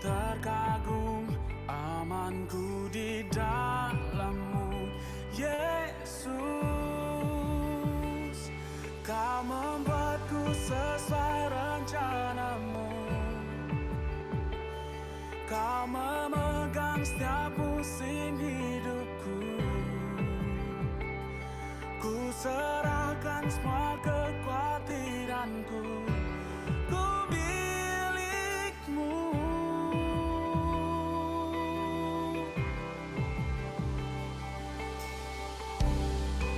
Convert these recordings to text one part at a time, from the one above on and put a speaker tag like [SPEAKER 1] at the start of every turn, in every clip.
[SPEAKER 1] terkagum, amanku di dalam-Mu, Yesus. Kau membuatku sesuai rencana-Mu. Kau memegang setiap musim hidupku. Ku serahkan semua kekhawatiranku. Ku milik-Mu.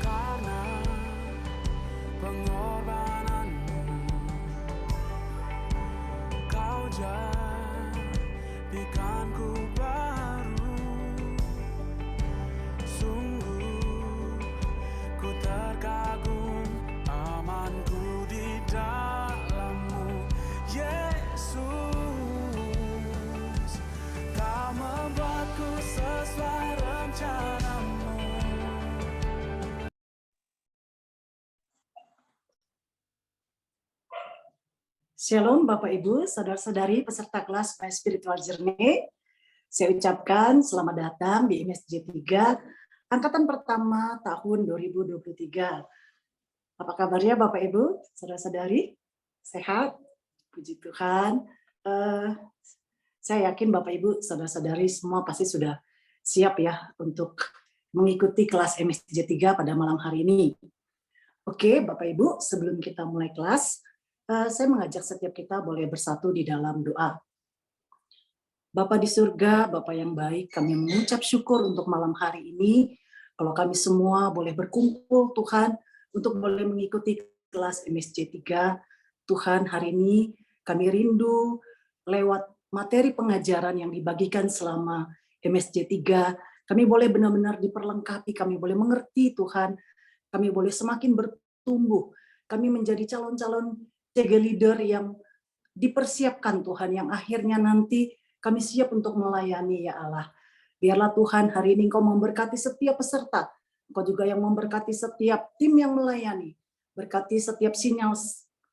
[SPEAKER 1] Karena pengorbanan-Mu, Kau jadikanku baru. Sungguh ku terkagum, amanku di dalam-Mu, Yesus. Kau membuatku sesuai rencana-Mu.
[SPEAKER 2] Shalom Bapak Ibu, saudara-saudari peserta kelas My Spiritual Journey. Saya ucapkan selamat datang di MSJ 3, angkatan pertama tahun 2023. Apa kabarnya Bapak Ibu, saudara-saudari? Sehat? Puji Tuhan. Saya yakin Bapak Ibu, saudara-saudari semua pasti sudah siap ya untuk mengikuti kelas MSJ 3 pada malam hari ini. Oke Bapak Ibu, sebelum kita mulai kelas, saya mengajak setiap kita boleh bersatu di dalam doa. Bapa di surga, Bapa yang baik, kami mengucap syukur untuk malam hari ini, kalau kami semua boleh berkumpul Tuhan, untuk boleh mengikuti kelas MSJ 3. Tuhan, hari ini kami rindu lewat materi pengajaran yang dibagikan selama MSJ 3, kami boleh benar-benar diperlengkapi, kami boleh mengerti Tuhan, kami boleh semakin bertumbuh, kami menjadi calon-calon CG leader yang dipersiapkan Tuhan, yang akhirnya nanti kami siap untuk melayani ya Allah. Biarlah Tuhan hari ini Engkau memberkati setiap peserta, Engkau juga yang memberkati setiap tim yang melayani, berkati setiap sinyal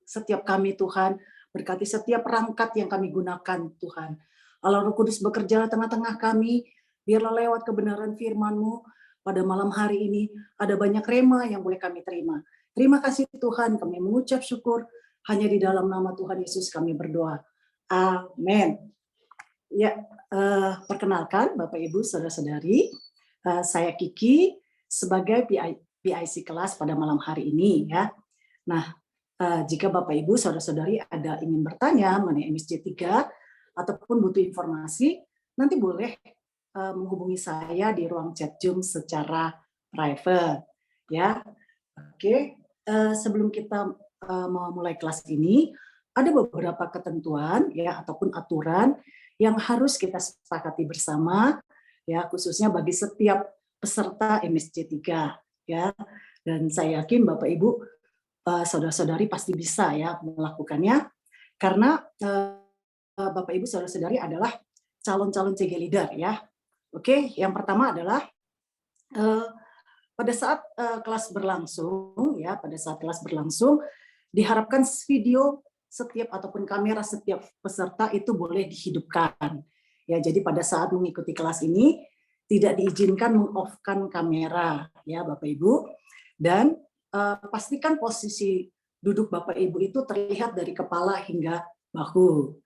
[SPEAKER 2] setiap kami Tuhan, berkati setiap perangkat yang kami gunakan Tuhan. Allah Roh Kudus bekerja di tengah-tengah kami, biarlah lewat kebenaran firman-Mu pada malam hari ini ada banyak rema yang boleh kami terima. Terima kasih Tuhan, kami mengucap syukur. Hanya di dalam nama Tuhan Yesus kami berdoa. Amin. Ya, perkenalkan Bapak Ibu Saudara-saudari, saya Kiki sebagai PIC kelas pada malam hari ini ya. Nah, jika Bapak Ibu Saudara-saudari ada ingin bertanya mengenai MSJ 3 ataupun butuh informasi, nanti boleh menghubungi saya di ruang chat Zoom secara private ya. Oke, sebelum kita memulai kelas ini, ada beberapa ketentuan ya ataupun aturan yang harus kita sepakati bersama ya, khususnya bagi setiap peserta MSJ 3 ya. Dan saya yakin Bapak Ibu saudara-saudari pasti bisa ya melakukannya, karena Bapak Ibu saudara-saudari adalah calon-calon CG leader ya. Oke, yang pertama adalah pada saat kelas berlangsung ya, pada saat kelas berlangsung diharapkan video setiap ataupun kamera setiap peserta itu boleh dihidupkan. Ya, jadi pada saat mengikuti kelas ini tidak diizinkan meng-off-kan kamera ya Bapak Ibu, dan pastikan posisi duduk Bapak Ibu itu terlihat dari kepala hingga bahu.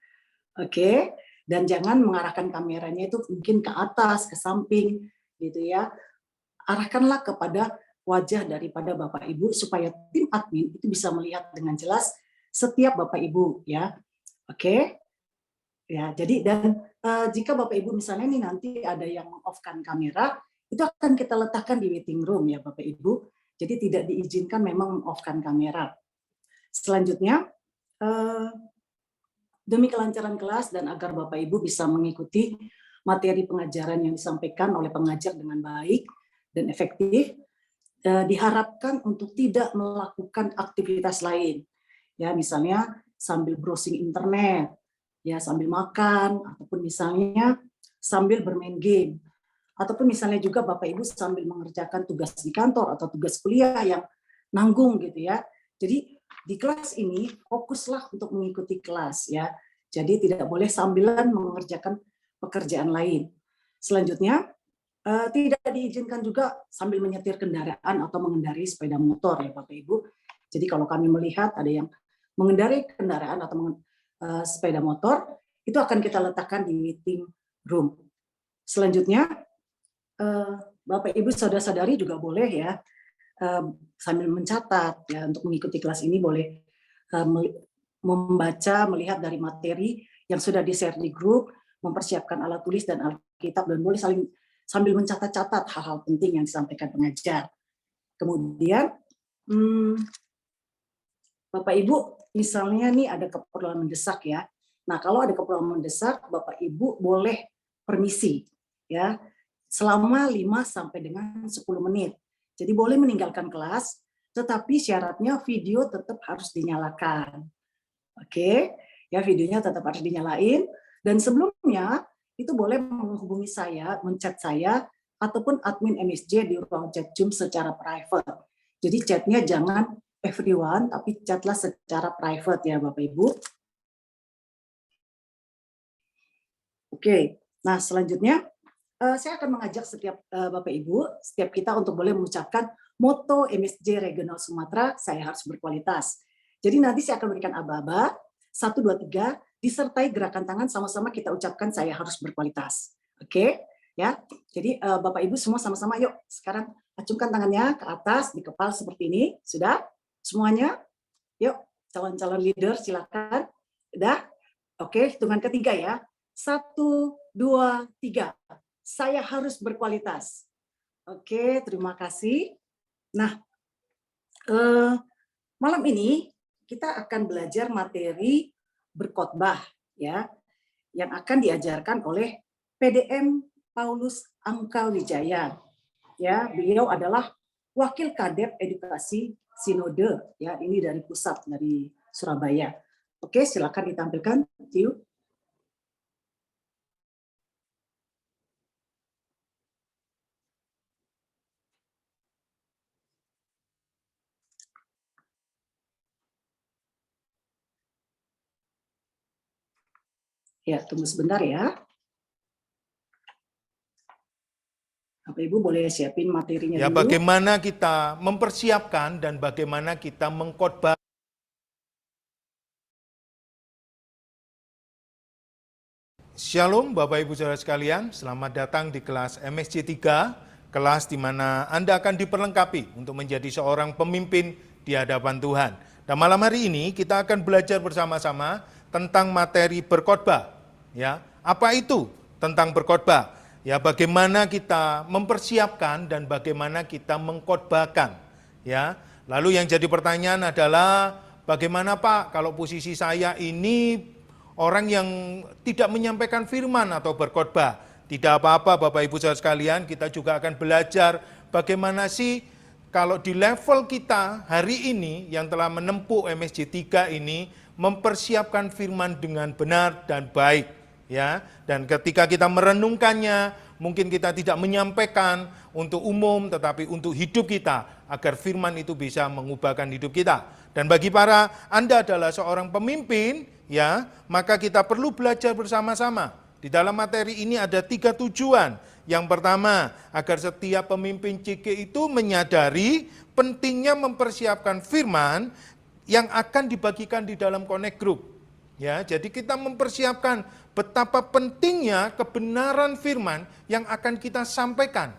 [SPEAKER 2] Oke, dan jangan mengarahkan kameranya itu mungkin ke atas, ke samping gitu ya. Arahkanlah kepada wajah daripada Bapak Ibu supaya tim admin itu bisa melihat dengan jelas setiap Bapak Ibu ya. Oke. Ya, jadi dan jika Bapak Ibu misalnya nih nanti ada yang off-kan kamera, itu akan kita letakkan di waiting room ya Bapak Ibu. Jadi tidak diizinkan memang off-kan kamera. Selanjutnya demi kelancaran kelas dan agar Bapak Ibu bisa mengikuti materi pengajaran yang disampaikan oleh pengajar dengan baik dan efektif, diharapkan untuk tidak melakukan aktivitas lain. Ya, misalnya sambil browsing internet, ya sambil makan, ataupun misalnya sambil bermain game. Ataupun misalnya juga Bapak Ibu sambil mengerjakan tugas di kantor atau tugas kuliah yang nanggung gitu ya. Jadi di kelas ini fokuslah untuk mengikuti kelas ya. Jadi tidak boleh sambilan mengerjakan pekerjaan lain. Selanjutnya, tidak diizinkan juga sambil menyetir kendaraan atau mengendarai sepeda motor ya Bapak Ibu. Jadi kalau kami melihat ada yang mengendarai kendaraan atau sepeda motor, itu akan kita letakkan di meeting room. Selanjutnya, Bapak Ibu saudara-saudari juga boleh ya sambil mencatat ya untuk mengikuti kelas ini boleh membaca, melihat dari materi yang sudah di-share di grup, mempersiapkan alat tulis dan Alkitab, dan boleh sambil mencatat-catat hal-hal penting yang disampaikan pengajar. Kemudian, Bapak Ibu, misalnya nih ada keperluan mendesak ya. Nah, kalau ada keperluan mendesak, Bapak Ibu boleh permisi ya selama 5 sampai dengan 10 menit. Jadi boleh meninggalkan kelas, tetapi syaratnya video tetap harus dinyalakan. Oke, ya videonya tetap harus dinyalain, dan sebelumnya itu boleh menghubungi saya, menchat saya, ataupun admin MSJ di ruang chat Zoom secara private. Jadi chatnya jangan everyone, tapi chatlah secara private ya Bapak Ibu. Oke, nah selanjutnya saya akan mengajak setiap Bapak Ibu, setiap kita untuk boleh mengucapkan moto MSJ Regional Sumatera, saya harus berkualitas. Jadi nanti saya akan berikan aba-aba, 1, 2, 3, disertai gerakan tangan sama-sama kita ucapkan saya harus berkualitas. Oke, ya. Jadi Bapak Ibu semua sama-sama yuk sekarang acungkan tangannya ke atas di kepala seperti ini. Sudah? Semuanya? Yuk, calon-calon leader silakan. Udah? Oke, hitungan ketiga ya. 1, 2, 3. Saya harus berkualitas. Oke, terima kasih. Nah, malam ini kita akan belajar materi berkhotbah ya, yang akan diajarkan oleh PDM Paulus Angkawijaya. Ya, beliau adalah Wakil Kadep Edukasi Sinode ya, ini dari pusat dari Surabaya. Oke, silakan ditampilkan. Yuk. Ya, tunggu sebentar ya. Bapak Ibu boleh siapin materinya
[SPEAKER 3] ya,
[SPEAKER 2] dulu.
[SPEAKER 3] Bagaimana kita mempersiapkan dan bagaimana kita mengkhotbah. Shalom Bapak Ibu Saudara sekalian, selamat datang di kelas MSJ 3, kelas di mana Anda akan diperlengkapi untuk menjadi seorang pemimpin di hadapan Tuhan. Dan malam hari ini kita akan belajar bersama-sama tentang materi berkhotbah. Ya, apa itu tentang berkhotbah? Ya, bagaimana kita mempersiapkan dan bagaimana kita mengkhotbahkan. Ya, lalu yang jadi pertanyaan adalah bagaimana Pak kalau posisi saya ini orang yang tidak menyampaikan firman atau berkhotbah? Tidak apa-apa Bapak Ibu Saudara sekalian, kita juga akan belajar bagaimana sih kalau di level kita hari ini yang telah menempuh MSJ 3 ini mempersiapkan firman dengan benar dan baik. Ya, dan ketika kita merenungkannya, mungkin kita tidak menyampaikan untuk umum, tetapi untuk hidup kita, agar firman itu bisa mengubahkan hidup kita. Dan bagi para Anda adalah seorang pemimpin, ya, maka kita perlu belajar bersama-sama. Di dalam materi ini ada 3 tujuan. Yang pertama, agar setiap pemimpin CG itu menyadari pentingnya mempersiapkan firman yang akan dibagikan di dalam Connect Group. Ya, jadi kita mempersiapkan betapa pentingnya kebenaran firman yang akan kita sampaikan.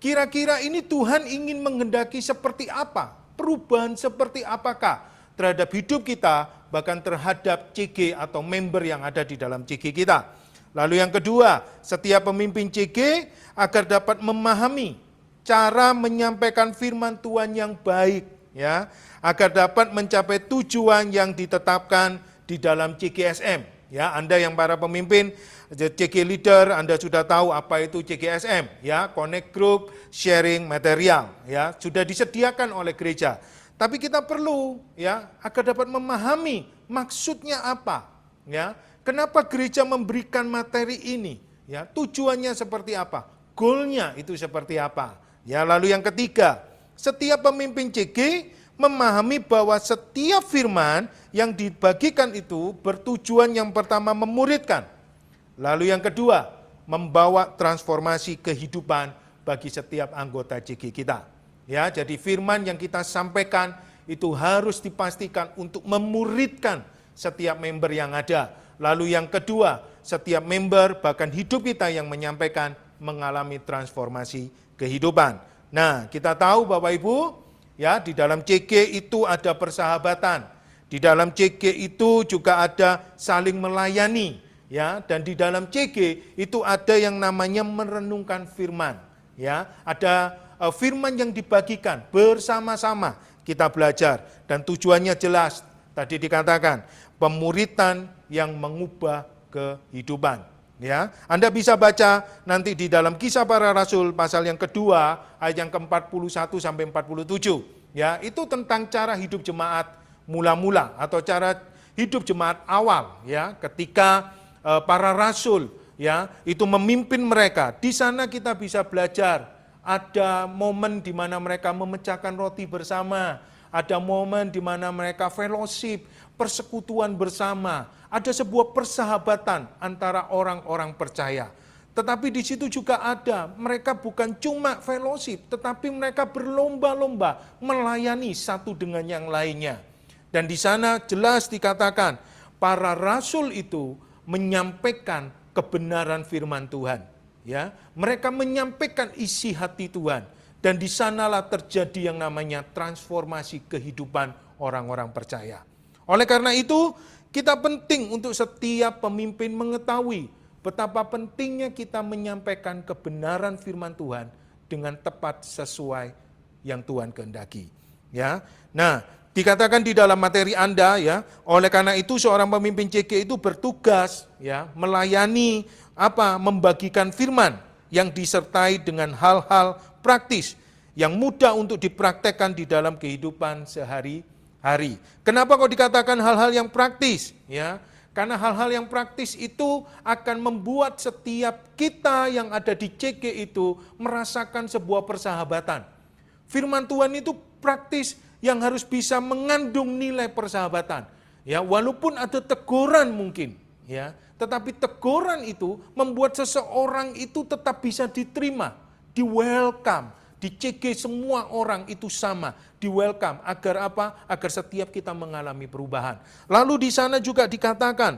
[SPEAKER 3] Kira-kira ini Tuhan ingin menghendaki seperti apa? Perubahan seperti apakah terhadap hidup kita, bahkan terhadap CG atau member yang ada di dalam CG kita. Lalu yang kedua, setiap pemimpin CG agar dapat memahami cara menyampaikan firman Tuhan yang baik, ya, agar dapat mencapai tujuan yang ditetapkan di dalam CGSM. Ya, Anda yang para pemimpin CG leader, Anda sudah tahu apa itu CGSM, ya, Connect Group, sharing material, ya, sudah disediakan oleh gereja. Tapi kita perlu, ya, agar dapat memahami maksudnya apa, ya, kenapa gereja memberikan materi ini, ya, tujuannya seperti apa, goalnya itu seperti apa, ya. Lalu yang ketiga, setiap pemimpin CG memahami bahwa setiap firman yang dibagikan itu bertujuan yang pertama memuridkan. Lalu yang kedua, membawa transformasi kehidupan bagi setiap anggota JG kita. Ya, jadi firman yang kita sampaikan itu harus dipastikan untuk memuridkan setiap member yang ada. Lalu yang kedua, setiap member bahkan hidup kita yang menyampaikan mengalami transformasi kehidupan. Nah, kita tahu Bapak Ibu, ya, di dalam CG itu ada persahabatan. Di dalam CG itu juga ada saling melayani, ya, dan di dalam CG itu ada yang namanya merenungkan firman, ya. Ada firman yang dibagikan bersama-sama kita belajar dan tujuannya jelas. Tadi dikatakan pemuritan yang mengubah kehidupan. Ya, Anda bisa baca nanti di dalam Kisah Para Rasul pasal yang kedua ayat yang ke-41 sampai 47. Ya, itu tentang cara hidup jemaat mula-mula atau cara hidup jemaat awal, ya, ketika para rasul, ya, itu memimpin mereka. Di sana kita bisa belajar ada momen di mana mereka memecahkan roti bersama, ada momen di mana mereka fellowship, persekutuan bersama, ada sebuah persahabatan antara orang-orang percaya. Tetapi di situ juga ada, mereka bukan cuma fellowship, tetapi mereka berlomba-lomba melayani satu dengan yang lainnya. Dan di sana jelas dikatakan, para rasul itu menyampaikan kebenaran firman Tuhan. Ya, mereka menyampaikan isi hati Tuhan. Dan di sanalah terjadi yang namanya transformasi kehidupan orang-orang percaya. Oleh karena itu, kita penting untuk setiap pemimpin mengetahui betapa pentingnya kita menyampaikan kebenaran firman Tuhan dengan tepat sesuai yang Tuhan kehendaki. Ya, nah dikatakan di dalam materi Anda, ya, oleh karena itu seorang pemimpin CG itu bertugas, ya, melayani membagikan firman yang disertai dengan hal-hal praktis yang mudah untuk dipraktekkan di dalam kehidupan sehari-hari. Kenapa kok dikatakan hal-hal yang praktis? Ya, karena hal-hal yang praktis itu akan membuat setiap kita yang ada di CG itu merasakan sebuah persahabatan. Firman Tuhan itu praktis yang harus bisa mengandung nilai persahabatan. Ya, walaupun ada teguran mungkin, ya, tetapi teguran itu membuat seseorang itu tetap bisa diterima, di welcome. Di CG semua orang itu sama, di welcome. Agar apa? Agar setiap kita mengalami perubahan. Lalu di sana juga dikatakan,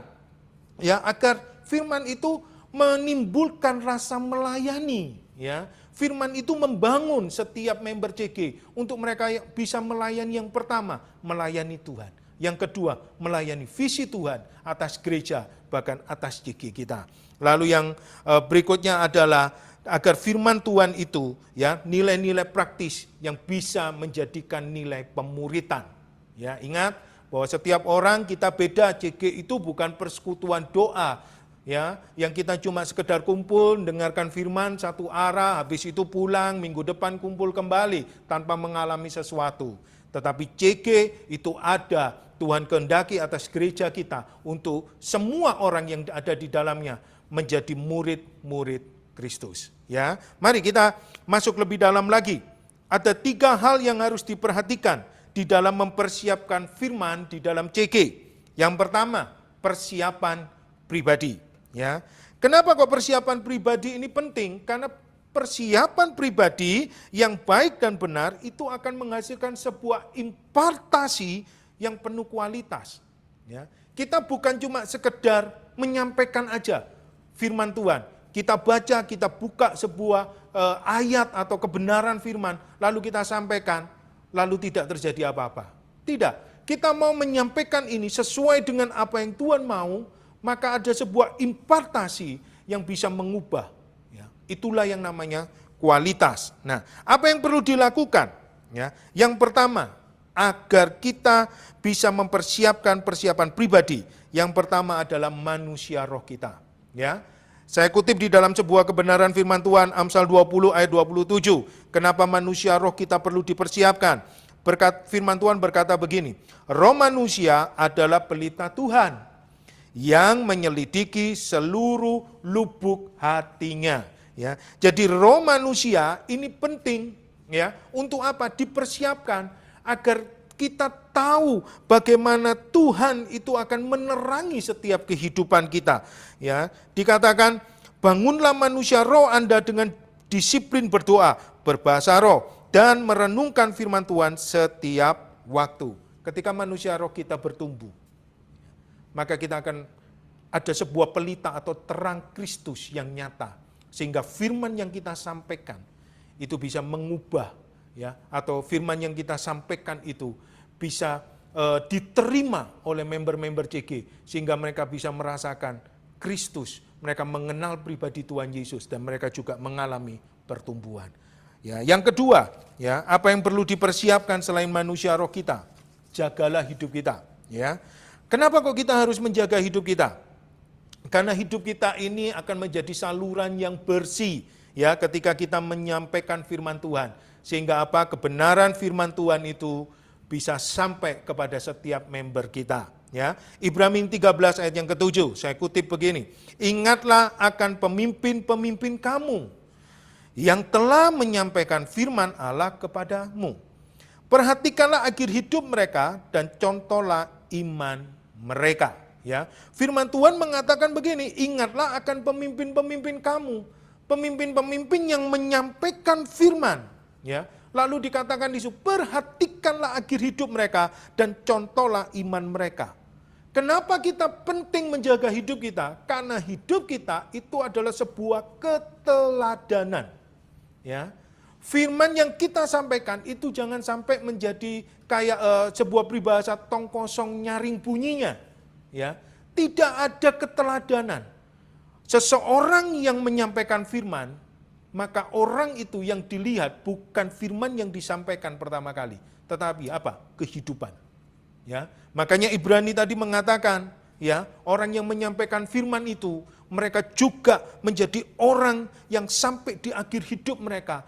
[SPEAKER 3] ya, agar firman itu menimbulkan rasa melayani. Ya, firman itu membangun setiap member CG untuk mereka bisa melayani. Yang pertama, melayani Tuhan. Yang kedua, melayani visi Tuhan atas gereja, bahkan atas CG kita. Lalu yang berikutnya adalah agar firman Tuhan itu, ya, nilai-nilai praktis yang bisa menjadikan nilai pemuritan. Ya, ingat bahwa setiap orang kita beda. CG itu bukan persekutuan doa, ya, yang kita cuma sekedar kumpul, dengarkan firman satu arah, habis itu pulang, minggu depan kumpul kembali tanpa mengalami sesuatu. Tetapi CG itu ada, Tuhan kehendaki atas gereja kita untuk semua orang yang ada di dalamnya menjadi murid-murid Kristus. Ya, mari kita masuk lebih dalam lagi. Ada 3 hal yang harus diperhatikan di dalam mempersiapkan firman di dalam CG. Yang pertama, persiapan pribadi. Ya, kenapa kok persiapan pribadi ini penting? Karena persiapan pribadi yang baik dan benar itu akan menghasilkan sebuah impartasi yang penuh kualitas. Ya, kita bukan cuma sekedar menyampaikan aja firman Tuhan. Kita baca, kita buka sebuah ayat atau kebenaran firman, lalu kita sampaikan, lalu tidak terjadi apa-apa. Tidak, kita mau menyampaikan ini sesuai dengan apa yang Tuhan mau, maka ada sebuah impartasi yang bisa mengubah. Ya, itulah yang namanya kualitas. Nah, apa yang perlu dilakukan? Ya, yang pertama, agar kita bisa mempersiapkan persiapan pribadi, yang pertama adalah manusia roh kita. Ya, saya kutip di dalam sebuah kebenaran firman Tuhan, Amsal 20 ayat 27. Kenapa manusia roh kita perlu dipersiapkan? Firman Tuhan berkata begini, roh manusia adalah pelita Tuhan yang menyelidiki seluruh lubuk hatinya. Ya, jadi roh manusia ini penting, ya, untuk apa? Dipersiapkan agar kita tahu bagaimana Tuhan itu akan menerangi setiap kehidupan kita. Ya, dikatakan, bangunlah manusia roh Anda dengan disiplin berdoa, berbahasa roh, dan merenungkan firman Tuhan setiap waktu. Ketika manusia roh kita bertumbuh, maka kita akan ada sebuah pelita atau terang Kristus yang nyata. Sehingga firman yang kita sampaikan itu bisa mengubah, ya, atau firman yang kita sampaikan itu bisa diterima oleh member-member CG, sehingga mereka bisa merasakan Kristus, mereka mengenal pribadi Tuhan Yesus, dan mereka juga mengalami pertumbuhan. Ya, yang kedua, ya, apa yang perlu dipersiapkan selain manusia roh kita? Jagalah hidup kita. Ya, kenapa kok kita harus menjaga hidup kita? Karena hidup kita ini akan menjadi saluran yang bersih, ya, ketika kita menyampaikan firman Tuhan. Sehingga apa? Kebenaran firman Tuhan itu bisa sampai kepada setiap member kita. Ya, Ibrani 13 ayat yang ke-7, saya kutip begini. Ingatlah akan pemimpin-pemimpin kamu yang telah menyampaikan firman Allah kepadamu. Perhatikanlah akhir hidup mereka dan contohlah iman mereka. Ya, firman Tuhan mengatakan begini, ingatlah akan pemimpin-pemimpin kamu, pemimpin-pemimpin yang menyampaikan firman. Ya, lalu dikatakan di situ, perhatikanlah akhir hidup mereka dan contohlah iman mereka. Kenapa kita penting menjaga hidup kita? Karena hidup kita itu adalah sebuah keteladanan. Ya, firman yang kita sampaikan itu jangan sampai menjadi kayak sebuah peribahasa tong kosong nyaring bunyinya. Ya, tidak ada keteladanan. Seseorang yang menyampaikan firman, maka orang itu yang dilihat bukan firman yang disampaikan pertama kali, tetapi apa? Kehidupan. Ya, makanya Ibrani tadi mengatakan, ya, orang yang menyampaikan firman itu, mereka juga menjadi orang yang sampai di akhir hidup mereka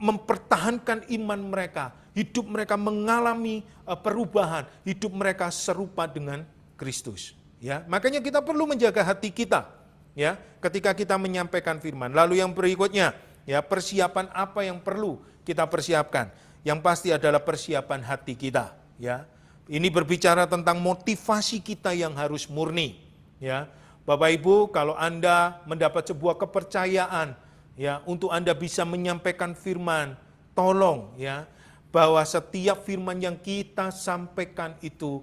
[SPEAKER 3] mempertahankan iman mereka, hidup mereka mengalami perubahan, hidup mereka serupa dengan Kristus. Ya, makanya kita perlu menjaga hati kita, ya, ketika kita menyampaikan firman. Lalu yang berikutnya, ya, persiapan apa yang perlu kita persiapkan? Yang pasti adalah persiapan hati kita. Ya, ini berbicara tentang motivasi kita yang harus murni. Ya, Bapak Ibu, kalau Anda mendapat sebuah kepercayaan, ya, untuk Anda bisa menyampaikan firman, tolong, ya, bahwa setiap firman yang kita sampaikan itu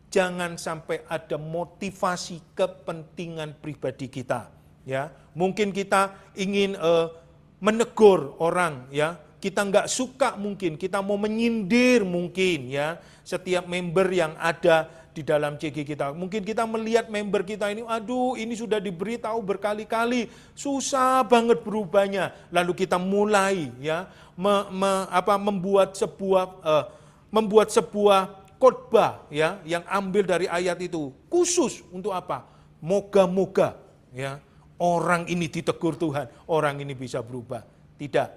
[SPEAKER 3] jangan sampai ada motivasi kepentingan pribadi kita. Ya, mungkin kita ingin menegur orang, ya, kita nggak suka mungkin, kita mau menyindir mungkin, ya, setiap member yang ada di dalam CG kita. Mungkin kita melihat member kita ini, aduh, ini sudah diberitahu berkali-kali, susah banget berubahnya. Lalu kita mulai, ya, membuat sebuah khotbah, ya, yang ambil dari ayat itu khusus untuk apa? Moga-moga, ya, orang ini ditegur Tuhan, orang ini bisa berubah. Tidak,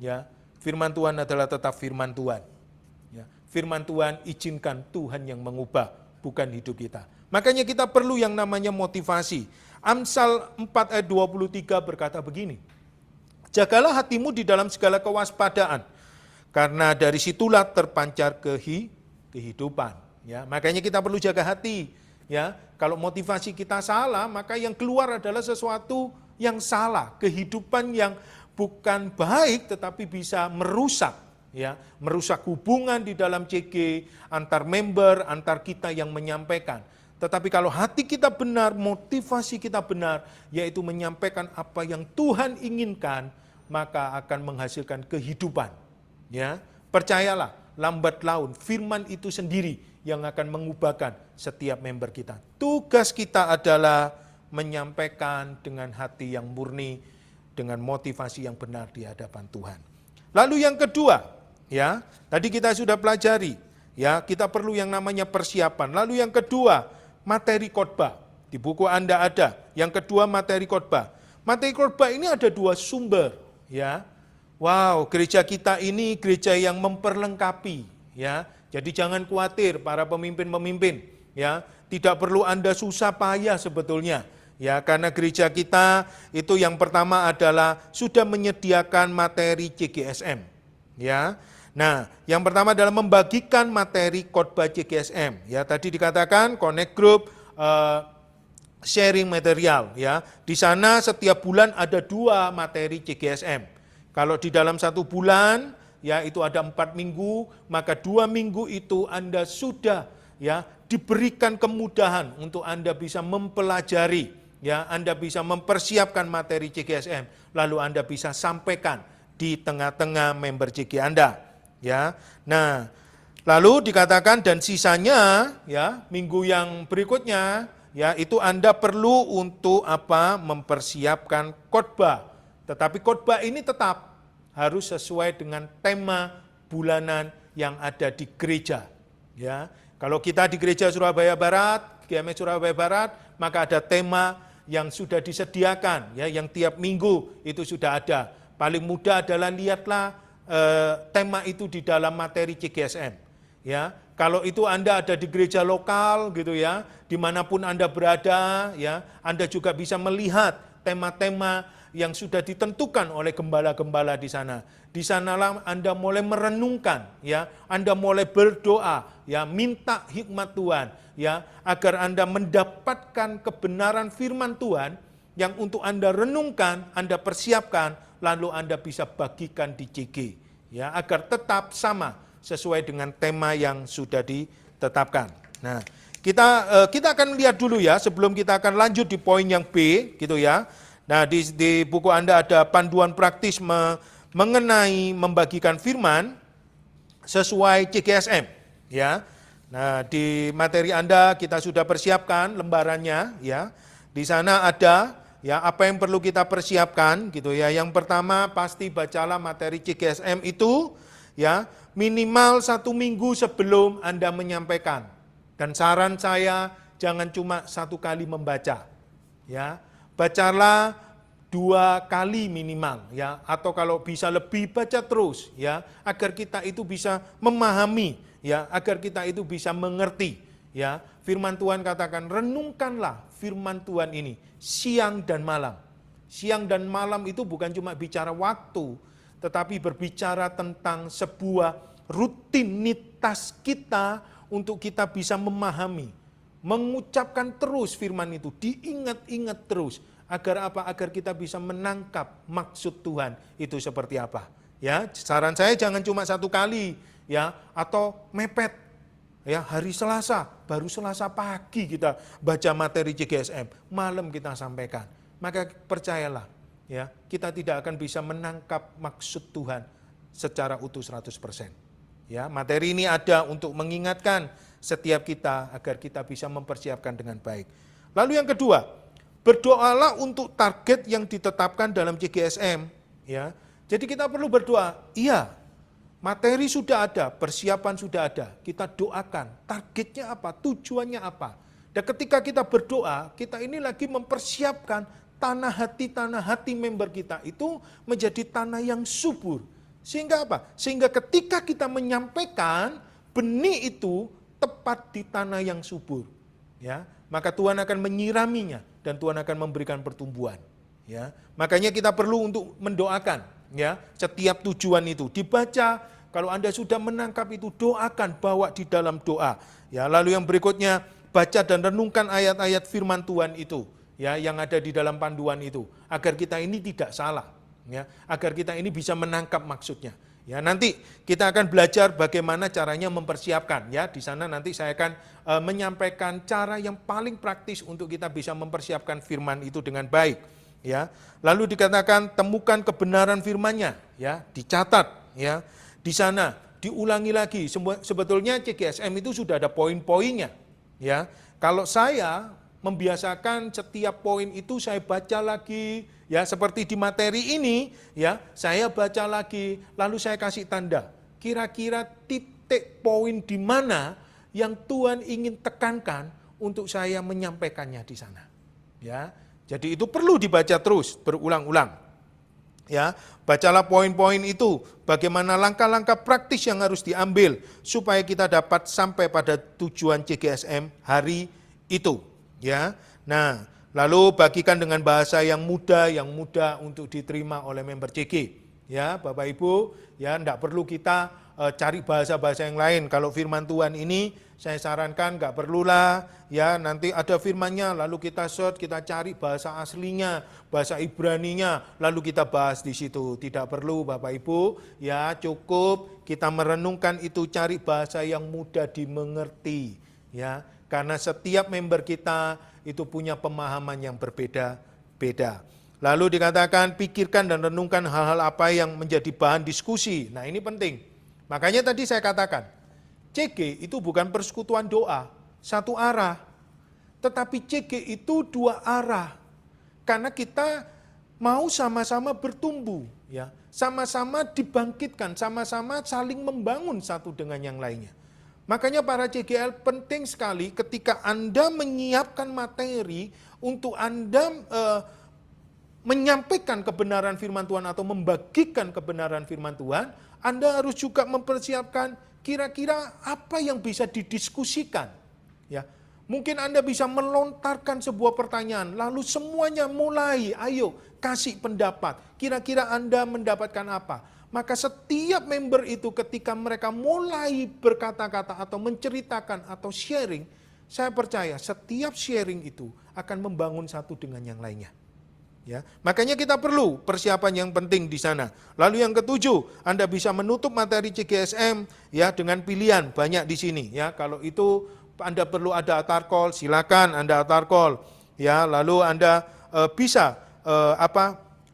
[SPEAKER 3] ya. Firman Tuhan adalah tetap firman Tuhan. Ya, firman Tuhan izinkan Tuhan yang mengubah, bukan hidup kita. Makanya kita perlu yang namanya motivasi. Amsal 4 ayat 23 berkata begini. Jagalah hatimu di dalam segala kewaspadaan, karena dari situlah terpancar kehidupan. Ya, makanya kita perlu jaga hati. Ya, kalau motivasi kita salah, maka yang keluar adalah sesuatu yang salah, kehidupan yang bukan baik, tetapi bisa merusak. Ya, merusak hubungan di dalam CG antar member, antar kita yang menyampaikan. Tetapi kalau hati kita benar, motivasi kita benar, yaitu menyampaikan apa yang Tuhan inginkan, maka akan menghasilkan kehidupan. Ya, percayalah. Lambat laun, firman itu sendiri yang akan mengubahkan setiap member kita. Tugas kita adalah menyampaikan dengan hati yang murni, dengan motivasi yang benar di hadapan Tuhan. Lalu yang kedua, ya, tadi kita sudah pelajari, ya, kita perlu yang namanya persiapan. Lalu yang kedua, materi khotbah. Di buku Anda ada. Yang kedua, materi khotbah. Materi khotbah ini ada dua sumber, ya. Wow, gereja kita ini gereja yang memperlengkapi, ya. Jadi jangan khawatir para pemimpin-pemimpin, ya. Tidak perlu Anda susah payah sebetulnya, ya, karena gereja kita itu yang pertama adalah sudah menyediakan materi CGSM, ya. Nah, yang pertama adalah membagikan materi khotbah CGSM. Ya, tadi dikatakan connect group, sharing material. Ya, di sana setiap bulan ada 2 materi CGSM. Kalau di dalam 1 bulan, ya itu ada 4 minggu, maka 2 minggu itu Anda sudah ya diberikan kemudahan untuk Anda bisa mempelajari, ya Anda bisa mempersiapkan materi CGSM, lalu Anda bisa sampaikan di tengah-tengah member CG Anda, ya. Nah, lalu dikatakan dan sisanya, ya minggu yang berikutnya, ya itu Anda perlu untuk apa? Mempersiapkan khotbah. Tetapi khotbah ini tetap harus sesuai dengan tema bulanan yang ada di gereja, ya. Kalau kita di gereja Surabaya Barat, GMS Surabaya Barat, maka ada tema yang sudah disediakan, ya, yang tiap minggu itu sudah ada. Paling mudah adalah lihatlah tema itu di dalam materi CGSM. Ya, kalau itu Anda ada di gereja lokal, gitu ya, dimanapun Anda berada, ya, Anda juga bisa melihat tema-tema yang sudah ditentukan oleh gembala-gembala di sana. Di sanalah Anda mulai merenungkan, ya, Anda mulai berdoa, ya, minta hikmat Tuhan, ya, agar Anda mendapatkan kebenaran firman Tuhan yang untuk Anda renungkan, Anda persiapkan, lalu Anda bisa bagikan di CG, ya, agar tetap sama sesuai dengan tema yang sudah ditetapkan. Nah, kita akan lihat dulu ya sebelum kita akan lanjut di poin yang B, gitu ya. Nah, di buku Anda ada panduan praktis mengenai membagikan firman sesuai CGSM, ya. Nah, di materi Anda kita sudah persiapkan lembarannya, ya. Di sana ada ya apa yang perlu kita persiapkan, gitu ya. Yang pertama pasti bacalah materi CGSM itu, ya, minimal 1 minggu sebelum Anda menyampaikan. Dan saran saya jangan cuma 1 kali membaca, ya. Bacalah 2 kali minimal, ya, atau kalau bisa lebih baca terus, ya, agar kita itu bisa memahami, ya, agar kita itu bisa mengerti, ya. Firman Tuhan katakan renungkanlah firman Tuhan ini siang dan malam. Siang dan malam itu bukan cuma bicara waktu, tetapi berbicara tentang sebuah rutinitas kita untuk kita bisa memahami, mengucapkan terus firman itu, diingat-ingat terus. Agar apa? Agar kita bisa menangkap maksud Tuhan itu seperti apa. Ya, saran saya jangan cuma 1 kali, ya, atau mepet. Ya, hari Selasa, baru Selasa pagi kita baca materi CGSM, malam kita sampaikan. Maka percayalah, ya, kita tidak akan bisa menangkap maksud Tuhan secara utuh 100%. Ya, materi ini ada untuk mengingatkan setiap kita agar kita bisa mempersiapkan dengan baik. Lalu yang kedua, berdoalah untuk target yang ditetapkan dalam CGSM, ya. Jadi kita perlu berdoa. Iya, materi sudah ada, persiapan sudah ada. Kita doakan, targetnya apa, tujuannya apa. Dan ketika kita berdoa, kita ini lagi mempersiapkan tanah hati member kita itu menjadi tanah yang subur. Sehingga apa? Sehingga ketika kita menyampaikan, benih itu tepat di tanah yang subur, ya. Maka Tuhan akan menyiraminya dan Tuhan akan memberikan pertumbuhan, ya. Makanya kita perlu untuk mendoakan, ya, setiap tujuan itu dibaca. Kalau Anda sudah menangkap itu, doakan, bawa di dalam doa, ya. Lalu yang berikutnya, baca dan renungkan ayat-ayat firman Tuhan itu, ya, yang ada di dalam panduan itu, agar kita ini tidak salah, ya, agar kita ini bisa menangkap maksudnya. Ya, nanti kita akan belajar bagaimana caranya mempersiapkan, ya. Di sana nanti saya akan menyampaikan cara yang paling praktis untuk kita bisa mempersiapkan firman itu dengan baik, ya. Lalu dikatakan temukan kebenaran firman-Nya, ya, dicatat, ya. Di sana diulangi lagi. Sebetulnya CGSM itu sudah ada poin-poinnya, ya. Kalau saya membiasakan setiap poin itu saya baca lagi, ya, seperti di materi ini, ya, saya baca lagi, lalu saya kasih tanda. Kira-kira titik poin di mana yang Tuhan ingin tekankan untuk saya menyampaikannya di sana, ya. Jadi itu perlu dibaca terus, berulang-ulang, ya. Bacalah poin-poin itu, bagaimana langkah-langkah praktis yang harus diambil supaya kita dapat sampai pada tujuan CGSM hari itu, ya. Nah, lalu bagikan dengan bahasa yang mudah untuk diterima oleh member CG, ya, Bapak Ibu, ya, enggak perlu kita cari bahasa-bahasa yang lain. Kalau firman Tuhan ini saya sarankan nggak perlulah ya, nanti ada firmannya lalu kita search, kita cari bahasa aslinya, bahasa Ibraninya, lalu kita bahas di situ. Tidak perlu Bapak Ibu, ya cukup kita merenungkan itu, cari bahasa yang mudah dimengerti ya. Karena setiap member kita itu punya pemahaman yang berbeda-beda. Lalu dikatakan pikirkan dan renungkan hal-hal apa yang menjadi bahan diskusi. Nah ini penting. Makanya tadi saya katakan, CG itu bukan persekutuan doa, satu arah. Tetapi CG itu dua arah. Karena kita mau sama-sama bertumbuh, ya, sama-sama dibangkitkan, sama-sama saling membangun satu dengan yang lainnya. Makanya para CGL penting sekali ketika Anda menyiapkan materi untuk Anda menyampaikan kebenaran firman Tuhan atau membagikan kebenaran firman Tuhan, Anda harus juga mempersiapkan kira-kira apa yang bisa didiskusikan. Ya, mungkin Anda bisa melontarkan sebuah pertanyaan, lalu semuanya mulai, ayo kasih pendapat. Kira-kira Anda mendapatkan apa? Maka setiap member itu ketika mereka mulai berkata-kata atau menceritakan atau sharing, saya percaya setiap sharing itu akan membangun satu dengan yang lainnya. Ya, makanya kita perlu persiapan yang penting di sana. Lalu yang ketujuh, Anda bisa menutup materi CGSM ya dengan pilihan banyak di sini ya. Kalau itu Anda perlu ada altar call, silakan Anda altar call ya. Lalu Anda bisa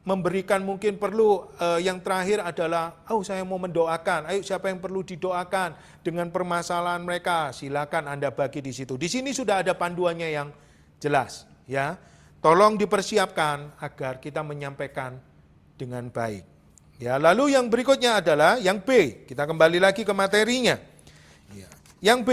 [SPEAKER 3] memberikan, mungkin perlu yang terakhir adalah saya mau mendoakan. Ayo siapa yang perlu didoakan dengan permasalahan mereka, silakan Anda bagi di situ. Di sini sudah ada panduannya yang jelas ya. Tolong dipersiapkan agar kita menyampaikan dengan baik. Ya, lalu yang berikutnya adalah yang B. Kita kembali lagi ke materinya. Ya. Yang B,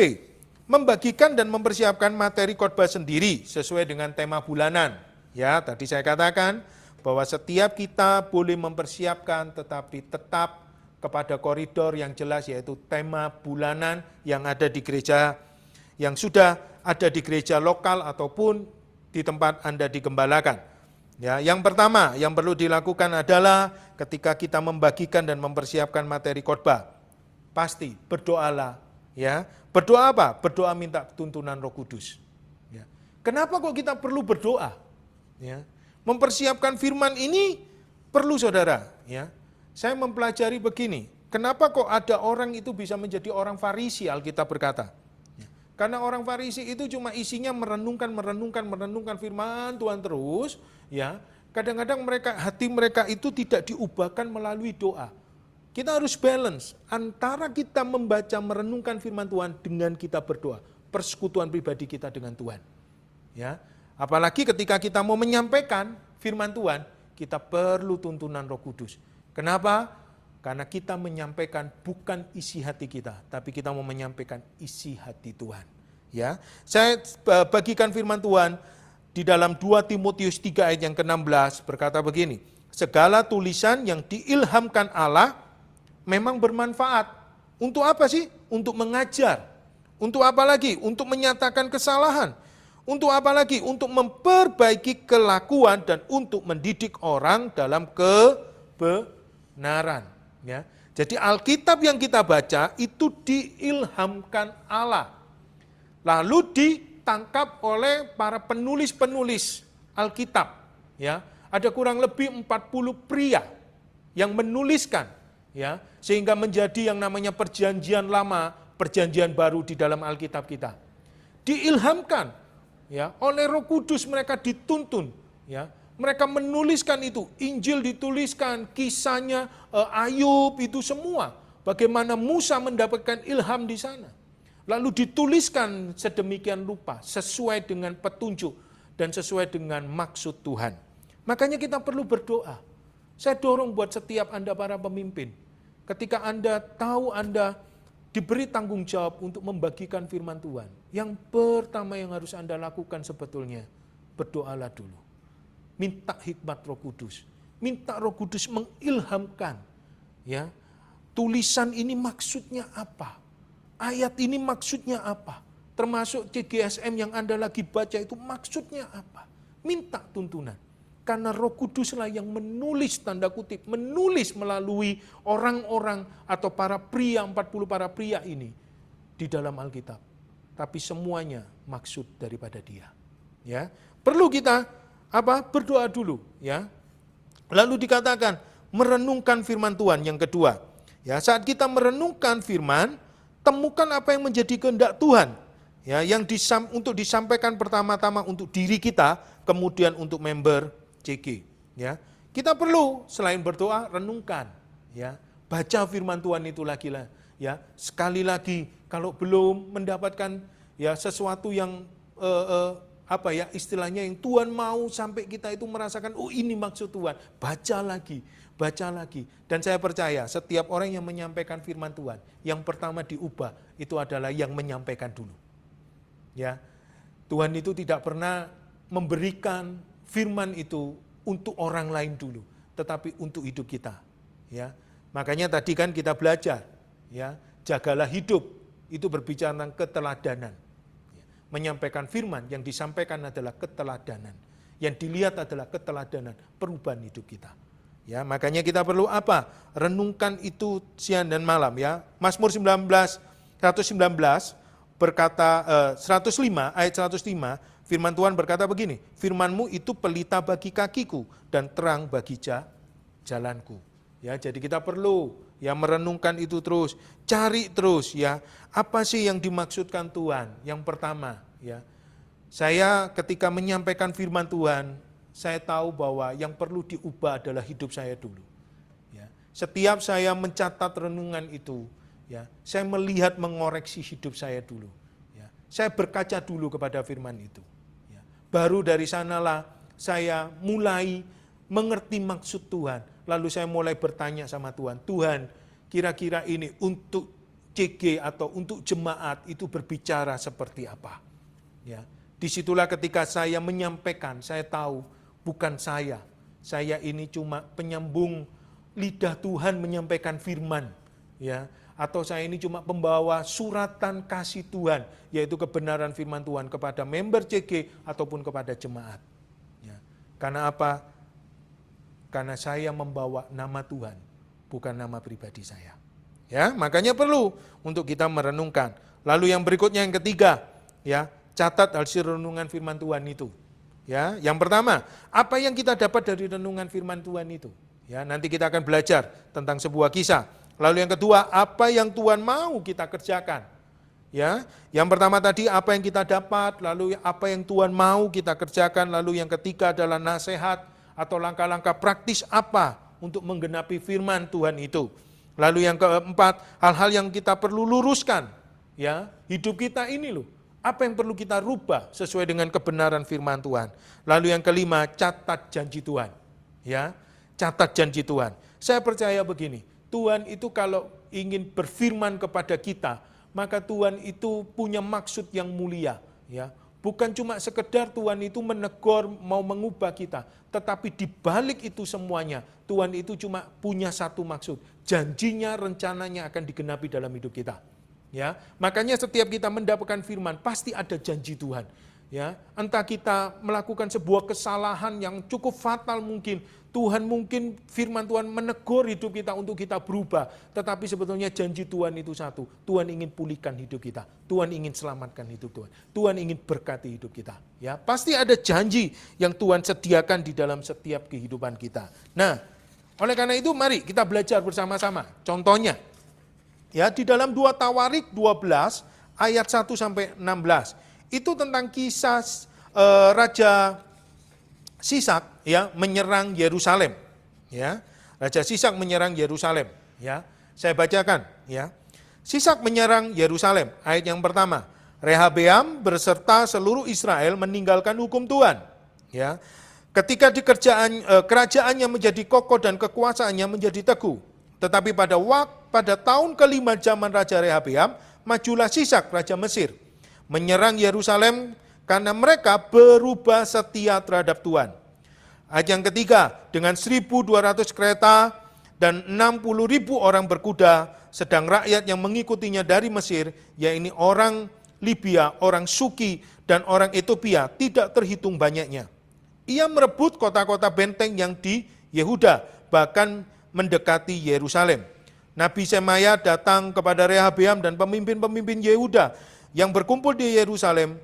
[SPEAKER 3] membagikan dan mempersiapkan materi khotbah sendiri sesuai dengan tema bulanan. Ya, tadi saya katakan bahwa setiap kita boleh mempersiapkan, tetapi tetap kepada koridor yang jelas, yaitu tema bulanan yang ada di gereja, yang sudah ada di gereja lokal ataupun di tempat Anda digembalakan. Ya, yang pertama yang perlu dilakukan adalah ketika kita membagikan dan mempersiapkan materi khotbah, pasti berdoalah. Ya, berdoa apa? Berdoa minta tuntunan Roh Kudus. Ya. Kenapa kok kita perlu berdoa? Ya. Mempersiapkan firman ini perlu saudara. Ya. Saya mempelajari begini, kenapa kok ada orang itu bisa menjadi orang Farisi, Alkitab berkata. Karena orang Farisi itu cuma isinya merenungkan firman Tuhan terus, ya. Kadang-kadang hati mereka itu tidak diubahkan melalui doa. Kita harus balance antara kita membaca, merenungkan firman Tuhan dengan kita berdoa, persekutuan pribadi kita dengan Tuhan. Ya. Apalagi ketika kita mau menyampaikan firman Tuhan, kita perlu tuntunan Roh Kudus. Kenapa? Karena kita menyampaikan bukan isi hati kita, tapi kita mau menyampaikan isi hati Tuhan. Ya, saya bagikan firman Tuhan di dalam 2 Timotius 3 ayat yang ke-16 berkata begini, segala tulisan yang diilhamkan Allah memang bermanfaat. Untuk apa sih? Untuk mengajar. Untuk apa lagi? Untuk menyatakan kesalahan. Untuk apa lagi? Untuk memperbaiki kelakuan dan untuk mendidik orang dalam kebenaran. Ya. Jadi Alkitab yang kita baca itu diilhamkan Allah. Lalu ditangkap oleh para penulis-penulis Alkitab. Ya. Ada kurang lebih 40 pria yang menuliskan. Ya, sehingga menjadi yang namanya perjanjian lama, perjanjian baru di dalam Alkitab kita. Diilhamkan ya, oleh Roh Kudus, mereka dituntun. Ya. Mereka menuliskan itu, Injil dituliskan, kisahnya Ayub itu semua. Bagaimana Musa mendapatkan ilham di sana. Lalu dituliskan sedemikian rupa, sesuai dengan petunjuk dan sesuai dengan maksud Tuhan. Makanya kita perlu berdoa. Saya dorong buat setiap Anda para pemimpin. Ketika Anda tahu Anda diberi tanggung jawab untuk membagikan firman Tuhan. Yang pertama yang harus Anda lakukan sebetulnya, berdoalah dulu. Minta hikmat Roh Kudus. Minta Roh Kudus mengilhamkan. Ya, tulisan ini maksudnya apa? Ayat ini maksudnya apa? Termasuk CGSM yang Anda lagi baca itu maksudnya apa? Minta tuntunan. karena Roh Kuduslah yang menulis, tanda kutip, menulis melalui orang-orang atau para pria, 40 para pria ini di dalam Alkitab. Tapi semuanya maksud daripada Dia. Ya, perlu kita berdoa dulu, ya. Lalu dikatakan merenungkan firman Tuhan yang kedua. Ya, saat kita merenungkan firman, temukan apa yang menjadi kehendak Tuhan. Ya, yang untuk disampaikan pertama-tama untuk diri kita, kemudian untuk member CG. Ya, kita perlu selain berdoa renungkan, ya, baca firman Tuhan itu lagi lah, ya. Sekali lagi kalau belum mendapatkan ya sesuatu yang istilahnya yang Tuhan mau sampai kita itu merasakan, oh ini maksud Tuhan, baca lagi. Dan saya percaya setiap orang yang menyampaikan firman Tuhan, yang pertama diubah itu adalah yang menyampaikan dulu. Ya, Tuhan itu tidak pernah memberikan firman itu untuk orang lain dulu, tetapi untuk hidup kita. Ya, makanya tadi kan kita belajar, ya, jagalah hidup itu berbicara tentang keteladanan. Ya, menyampaikan firman yang disampaikan adalah keteladanan, yang dilihat adalah keteladanan perubahan hidup kita. Ya, makanya kita perlu renungkan itu siang dan malam, ya. Mazmur 119 berkata 105 ayat 105, firman Tuhan berkata begini, firman-Mu itu pelita bagi kakiku dan terang bagi jalanku. Ya, jadi kita perlu ya merenungkan itu terus, cari terus, ya. Apa sih yang dimaksudkan Tuhan? Yang pertama, ya. Saya ketika menyampaikan firman Tuhan, saya tahu bahwa yang perlu diubah adalah hidup saya dulu. Ya. Setiap saya mencatat renungan itu, ya, saya melihat mengoreksi hidup saya dulu. Ya. Saya berkaca dulu kepada firman itu. Ya. Baru dari sanalah saya mulai mengerti maksud Tuhan. Lalu saya mulai bertanya sama Tuhan, Tuhan kira-kira ini untuk CG atau untuk jemaat itu berbicara seperti apa? Ya. Disitulah ketika saya menyampaikan, saya tahu bukan saya ini cuma penyambung lidah Tuhan menyampaikan firman, ya. Atau saya ini cuma pembawa suratan kasih Tuhan, yaitu kebenaran firman Tuhan kepada member CG ataupun kepada jemaat. Ya. Karena apa? Karena saya membawa nama Tuhan, bukan nama pribadi saya. Ya, makanya perlu untuk kita merenungkan. Lalu yang berikutnya yang ketiga, ya, catat hasil renungan firman Tuhan itu. Ya, yang pertama, apa yang kita dapat dari renungan firman Tuhan itu? Ya, nanti kita akan belajar tentang sebuah kisah. Lalu yang kedua, apa yang Tuhan mau kita kerjakan? Ya, yang pertama tadi apa yang kita dapat, lalu apa yang Tuhan mau kita kerjakan, lalu yang ketiga adalah nasihat atau langkah-langkah praktis apa untuk menggenapi firman Tuhan itu. Lalu yang keempat, hal-hal yang kita perlu luruskan. Ya, hidup kita ini loh. Apa yang perlu kita rubah sesuai dengan kebenaran firman Tuhan. Lalu yang kelima, catat janji Tuhan. Ya, catat janji Tuhan. Saya percaya begini, Tuhan itu kalau ingin berfirman kepada kita, maka Tuhan itu punya maksud yang mulia. Ya, bukan cuma sekedar Tuhan itu menegur, mau mengubah kita, tetapi di balik itu semuanya, Tuhan itu cuma punya satu maksud. Janjinya, rencananya akan digenapi dalam hidup kita. Ya, makanya setiap kita mendapatkan firman pasti ada janji Tuhan. Ya, entah kita melakukan sebuah kesalahan yang cukup fatal mungkin, Tuhan mungkin firman Tuhan menegur hidup kita untuk kita berubah, tetapi sebetulnya janji Tuhan itu satu, Tuhan ingin pulihkan hidup kita, Tuhan ingin selamatkan hidup Tuhan, Tuhan ingin berkati hidup kita. Ya, pasti ada janji yang Tuhan sediakan di dalam setiap kehidupan kita. Nah, oleh karena itu mari kita belajar bersama-sama. Contohnya, ya, di dalam 2 Tawarik 12 ayat 1 sampai 16 itu tentang kisah Raja Sisak, ya, menyerang Yerusalem. Ya, Raja Sisak menyerang Yerusalem. Ya, saya bacakan. Ya, Sisak menyerang Yerusalem. Ayat yang pertama, Rehabeam berserta seluruh Israel meninggalkan hukum Tuhan. Ya, ketika di kerajaannya menjadi kokoh dan kekuasaannya menjadi teguh. Tetapi pada tahun kelima zaman Raja Rehabeam, majulah Sisak, Raja Mesir, menyerang Yerusalem karena mereka berubah setia terhadap Tuhan. Ayat yang ketiga, dengan 1.200 kereta dan 60.000 orang berkuda, sedang rakyat yang mengikutinya dari Mesir, yaitu orang Libya, orang Suki, dan orang Ethiopia, tidak terhitung banyaknya. Ia merebut kota-kota benteng yang di Yehuda, bahkan mendekati Yerusalem. Nabi Semaya datang kepada Rehabeam dan pemimpin-pemimpin Yehuda yang berkumpul di Yerusalem,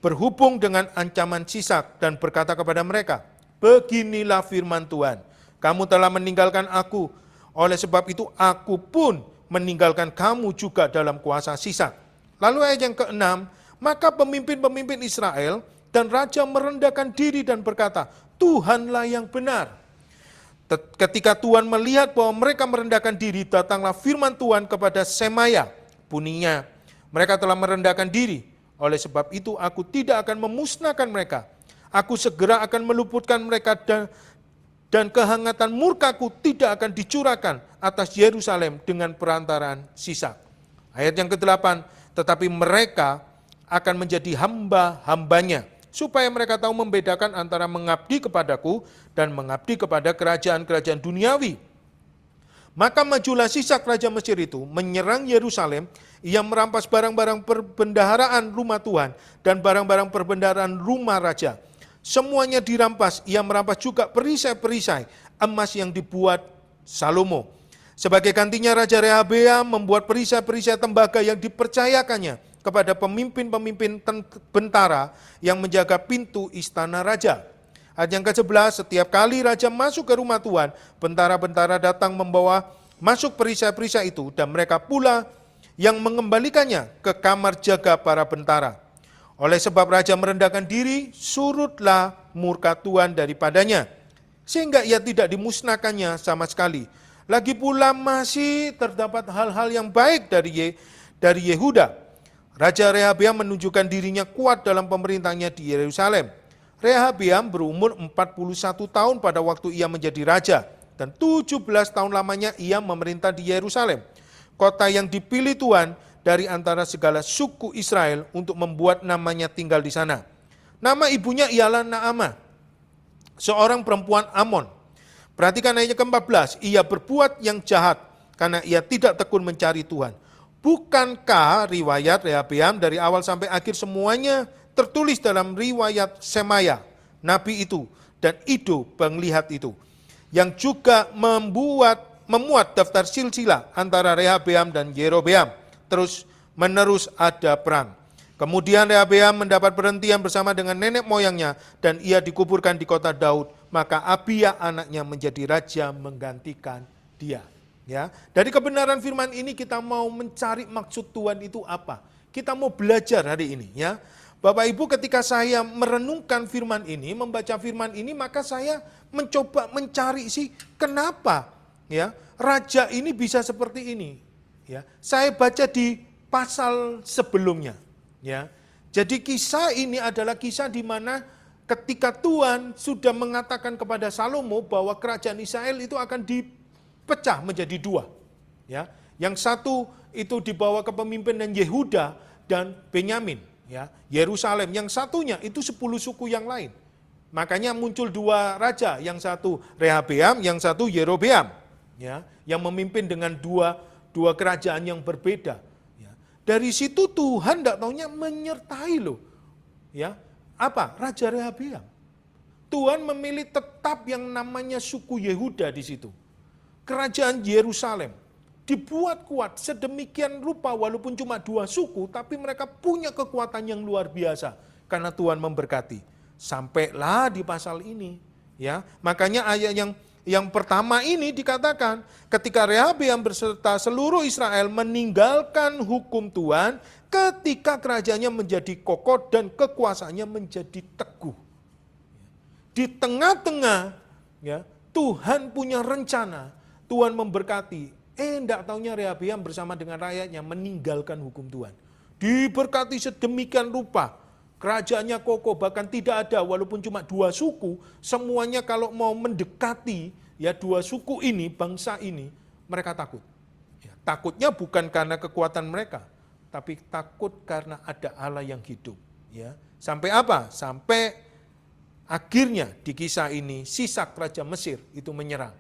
[SPEAKER 3] berhubung dengan ancaman Sisak dan berkata kepada mereka, beginilah firman Tuhan, kamu telah meninggalkan aku, oleh sebab itu aku pun meninggalkan kamu juga dalam kuasa Sisak. Lalu ayat yang ke-6, maka pemimpin-pemimpin Israel dan raja merendahkan diri dan berkata, Tuhanlah yang benar. Ketika Tuhan melihat bahwa mereka merendahkan diri, datanglah firman Tuhan kepada Semaya, bunyinya, mereka telah merendahkan diri, oleh sebab itu aku tidak akan memusnahkan mereka. Aku segera akan meluputkan mereka dan kehangatan murkaku tidak akan dicurahkan atas Yerusalem dengan perantaraan Sisak. Ayat yang ke-8, tetapi mereka akan menjadi hamba-hambanya, supaya mereka tahu membedakan antara mengabdi kepadaku dan mengabdi kepada kerajaan-kerajaan duniawi. Maka majulah Sisak raja Mesir itu menyerang Yerusalem, ia merampas barang-barang perbendaharaan rumah Tuhan dan barang-barang perbendaharaan rumah raja. Semuanya dirampas, ia merampas juga perisai-perisai emas yang dibuat Salomo. Sebagai gantinya Raja Rehabeam membuat perisai-perisai tembaga yang dipercayakannya kepada pemimpin-pemimpin bentara yang menjaga pintu istana raja. Ayat yang ke-11, setiap kali raja masuk ke rumah Tuhan, bentara-bentara datang membawa masuk perisai-perisai itu dan mereka pula yang mengembalikannya ke kamar jaga para bentara. Oleh sebab raja merendahkan diri, surutlah murka Tuhan daripadanya, sehingga ia tidak dimusnahkannya sama sekali. Lagi pula masih terdapat hal-hal yang baik dari Yehuda. Raja Rehabeam menunjukkan dirinya kuat dalam pemerintahnya di Yerusalem. Rehabeam berumur 41 tahun pada waktu ia menjadi raja, dan 17 tahun lamanya ia memerintah di Yerusalem, kota yang dipilih Tuhan dari antara segala suku Israel untuk membuat namanya tinggal di sana. Nama ibunya ialah Naamah, seorang perempuan Amon. Perhatikan ayat ke-14, ia berbuat yang jahat karena ia tidak tekun mencari Tuhan. Bukankah riwayat Rehabeam dari awal sampai akhir semuanya tertulis dalam riwayat Semaya, nabi itu, dan Ido, penglihat itu, yang juga memuat daftar silsilah antara Rehabeam dan Yerobeam. Terus menerus ada perang. Kemudian Rehabeam mendapat perhentian bersama dengan nenek moyangnya dan ia dikuburkan di kota Daud. Maka Abia anaknya menjadi raja menggantikan dia. Ya, dari kebenaran firman ini kita mau mencari maksud Tuhan itu apa. Kita mau belajar hari ini. Ya, Bapak Ibu, ketika saya merenungkan firman ini, membaca firman ini, maka saya mencoba mencari sih kenapa ya raja ini bisa seperti ini. Ya, saya baca di pasal sebelumnya. Ya, jadi kisah ini adalah kisah di mana ketika Tuhan sudah mengatakan kepada Salomo bahwa kerajaan Israel itu akan dipecah menjadi dua. Ya, yang satu itu dibawa kepemimpinan Yehuda dan Benyamin. Ya, Yerusalem. Yang satunya itu 10 suku yang lain. Makanya muncul dua raja, yang satu Rehabeam, yang satu Yerobeam. Ya, yang memimpin dengan dua kerajaan yang berbeda. Ya. Dari situ Tuhan tidak taunya menyertai loh. Ya, apa? Raja Rehabeam. Tuhan memilih tetap yang namanya suku Yehuda di situ. Kerajaan Yerusalem dibuat kuat sedemikian rupa walaupun cuma dua suku, tapi mereka punya kekuatan yang luar biasa karena Tuhan memberkati. Sampailah di pasal ini. Ya, makanya ayat yang pertama ini dikatakan, ketika Rehabeam beserta seluruh Israel meninggalkan hukum Tuhan, ketika kerajaannya menjadi kokoh dan kekuasaannya menjadi teguh. Di tengah-tengah ya, Tuhan punya rencana, Tuhan memberkati. Enggak taunya Rehabeam bersama dengan rakyatnya meninggalkan hukum Tuhan. Diberkati sedemikian rupa. Kerajaannya kokoh, bahkan tidak ada walaupun cuma dua suku, semuanya kalau mau mendekati ya dua suku ini, bangsa ini, mereka takut. Ya, takutnya bukan karena kekuatan mereka, tapi takut karena ada Allah yang hidup. Ya, sampai apa? Sampai akhirnya di kisah ini Sisak raja Mesir itu menyerang.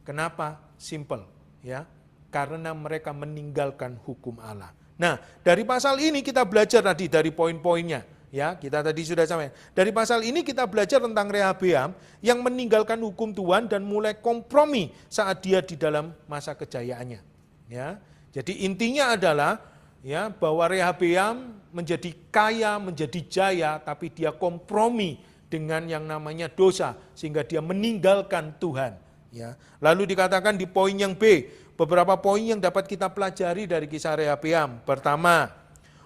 [SPEAKER 3] Kenapa? Simple, ya. Karena mereka meninggalkan hukum Allah. Nah, dari pasal ini kita belajar tadi dari poin-poinnya. Ya, kita tadi sudah sampai. Dari pasal ini kita belajar tentang Rehabeam yang meninggalkan hukum Tuhan dan mulai kompromi saat dia di dalam masa kejayaannya. Ya, jadi intinya adalah ya bahwa Rehabeam menjadi kaya, menjadi jaya, tapi dia kompromi dengan yang namanya dosa sehingga dia meninggalkan Tuhan. Ya, lalu dikatakan di poin yang B, beberapa poin yang dapat kita pelajari dari kisah Rehabeam. Pertama,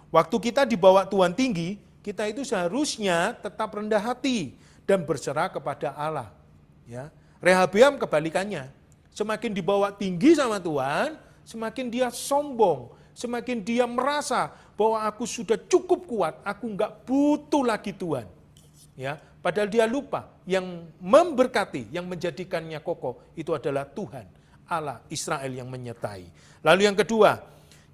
[SPEAKER 3] waktu kita dibawa Tuhan tinggi, kita itu seharusnya tetap rendah hati dan berserah kepada Allah. Ya, Rehabeam kebalikannya, semakin dibawa tinggi sama Tuhan, semakin dia sombong, semakin dia merasa bahwa aku sudah cukup kuat, aku enggak butuh lagi Tuhan. Ya, padahal dia lupa yang memberkati, yang menjadikannya kokoh itu adalah Tuhan, Allah Israel yang menyertai. Lalu yang kedua,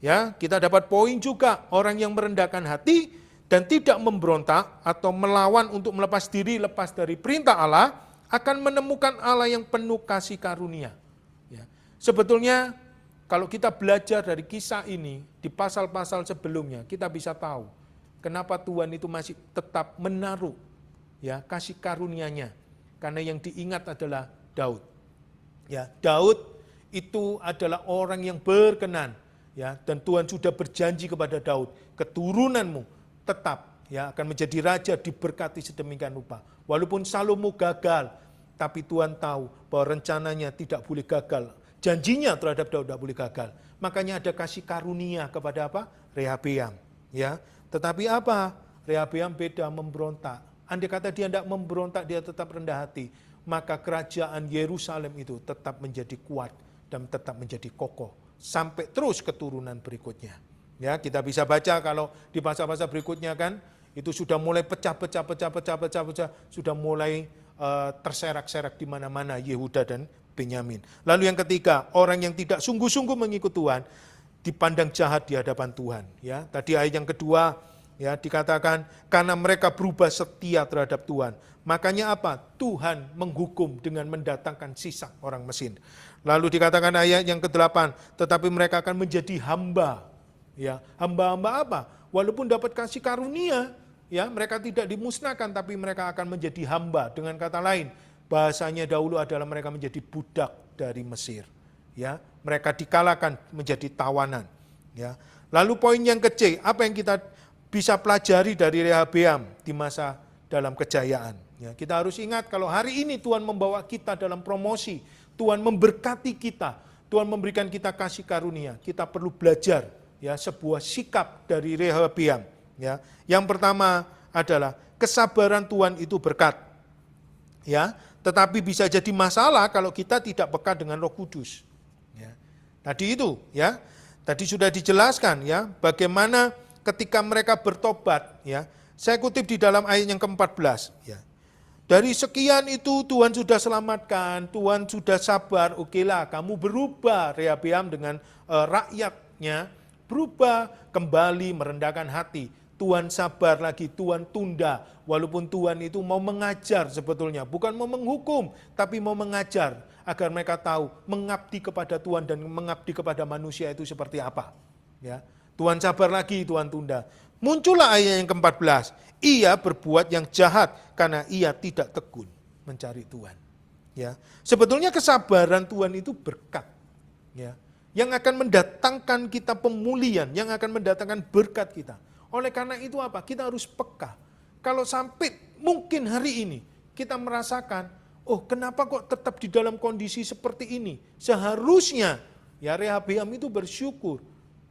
[SPEAKER 3] ya kita dapat poin juga orang yang merendahkan hati dan tidak memberontak atau melawan untuk melepas diri lepas dari perintah Allah akan menemukan Allah yang penuh kasih karunia. Ya. Sebetulnya kalau kita belajar dari kisah ini di pasal-pasal sebelumnya kita bisa tahu kenapa Tuhan itu masih tetap menaruh ya kasih karunia-Nya, karena yang diingat adalah Daud. Ya, Daud itu adalah orang yang berkenan ya, dan Tuhan sudah berjanji kepada Daud, keturunanmu tetap ya akan menjadi raja diberkati sedemikian rupa. Walaupun Salomo gagal, tapi Tuhan tahu bahwa rencananya tidak boleh gagal. Janjinya terhadap Daud tidak boleh gagal. Makanya ada kasih karunia kepada apa? Rehabeam. Ya, tetapi apa? Rehabeam beda, memberontak. Andai kata dia tidak memberontak, dia tetap rendah hati, maka kerajaan Yerusalem itu tetap menjadi kuat dan tetap menjadi kokoh sampai terus keturunan berikutnya. Ya, kita bisa baca kalau di pasal-pasal berikutnya kan itu sudah mulai pecah, sudah mulai terserak-serak di mana-mana Yehuda dan Benyamin. Lalu yang ketiga, orang yang tidak sungguh-sungguh mengikut Tuhan dipandang jahat di hadapan Tuhan. Ya, tadi ayat yang kedua ya dikatakan karena mereka berubah setia terhadap Tuhan. Makanya apa? Tuhan menghukum dengan mendatangkan Sisak orang Mesin. Lalu dikatakan ayat yang ke-8, tetapi mereka akan menjadi hamba. Ya, hamba-hamba apa? Walaupun dapat kasih karunia, ya, mereka tidak dimusnahkan, tapi mereka akan menjadi hamba. Dengan kata lain, bahasanya dahulu adalah mereka menjadi budak dari Mesir. Ya, mereka dikalahkan menjadi tawanan. Ya. Lalu poin yang ke-C, apa yang kita bisa pelajari dari Rehabeam di masa dalam kejayaan? Ya, kita harus ingat kalau hari ini Tuhan membawa kita dalam promosi, Tuhan memberkati kita, Tuhan memberikan kita kasih karunia, kita perlu belajar. Ya, sebuah sikap dari Rehabeam. Ya, yang pertama adalah kesabaran Tuhan itu berkat. Ya, tetapi bisa jadi masalah kalau kita tidak peka dengan Roh Kudus. Ya, tadi itu, ya, tadi sudah dijelaskan, ya, bagaimana ketika mereka bertobat. Ya, saya kutip di dalam ayat yang ke-14. Ya, dari sekian itu Tuhan sudah selamatkan, Tuhan sudah sabar. Okelah, kamu berubah Rehabeam dengan rakyatnya. Berubah, kembali merendahkan hati. Tuhan sabar lagi, Tuhan tunda. Walaupun Tuhan itu mau mengajar sebetulnya. Bukan mau menghukum, tapi mau mengajar. Agar mereka tahu mengabdi kepada Tuhan dan mengabdi kepada manusia itu seperti apa. Ya, Tuhan sabar lagi, Tuhan tunda. Muncullah ayat yang ke-14. Ia berbuat yang jahat karena ia tidak tekun mencari Tuhan. Ya, sebetulnya kesabaran Tuhan itu berkat. Ya, yang akan mendatangkan kita pemulihan, yang akan mendatangkan berkat kita. Oleh karena itu apa? Kita harus peka. Kalau sampai mungkin hari ini kita merasakan, oh kenapa kok tetap di dalam kondisi seperti ini? Seharusnya ya Rehabeam itu bersyukur,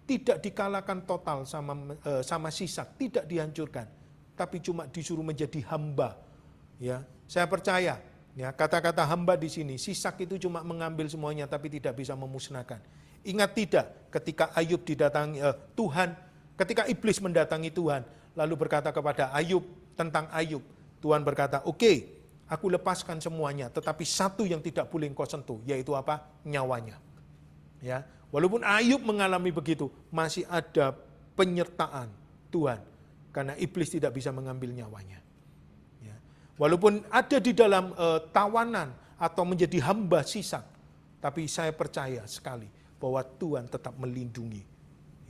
[SPEAKER 3] tidak dikalahkan total sama Sisak, tidak dihancurkan, tapi cuma disuruh menjadi hamba. Ya, saya percaya. Ya, kata-kata hamba di sini, Sisak itu cuma mengambil semuanya tapi tidak bisa memusnahkan. Ingat tidak ketika Ayub didatangi Tuhan, ketika iblis mendatangi Tuhan, lalu berkata kepada Ayub tentang Ayub, Tuhan berkata, oke, aku lepaskan semuanya, tetapi satu yang tidak boleh engkau sentuh, yaitu apa? Nyawanya. Ya, walaupun Ayub mengalami begitu, masih ada penyertaan Tuhan, karena iblis tidak bisa mengambil nyawanya. Ya, walaupun ada di dalam tawanan atau menjadi hamba Sisak, tapi saya percaya sekali bahwa Tuhan tetap melindungi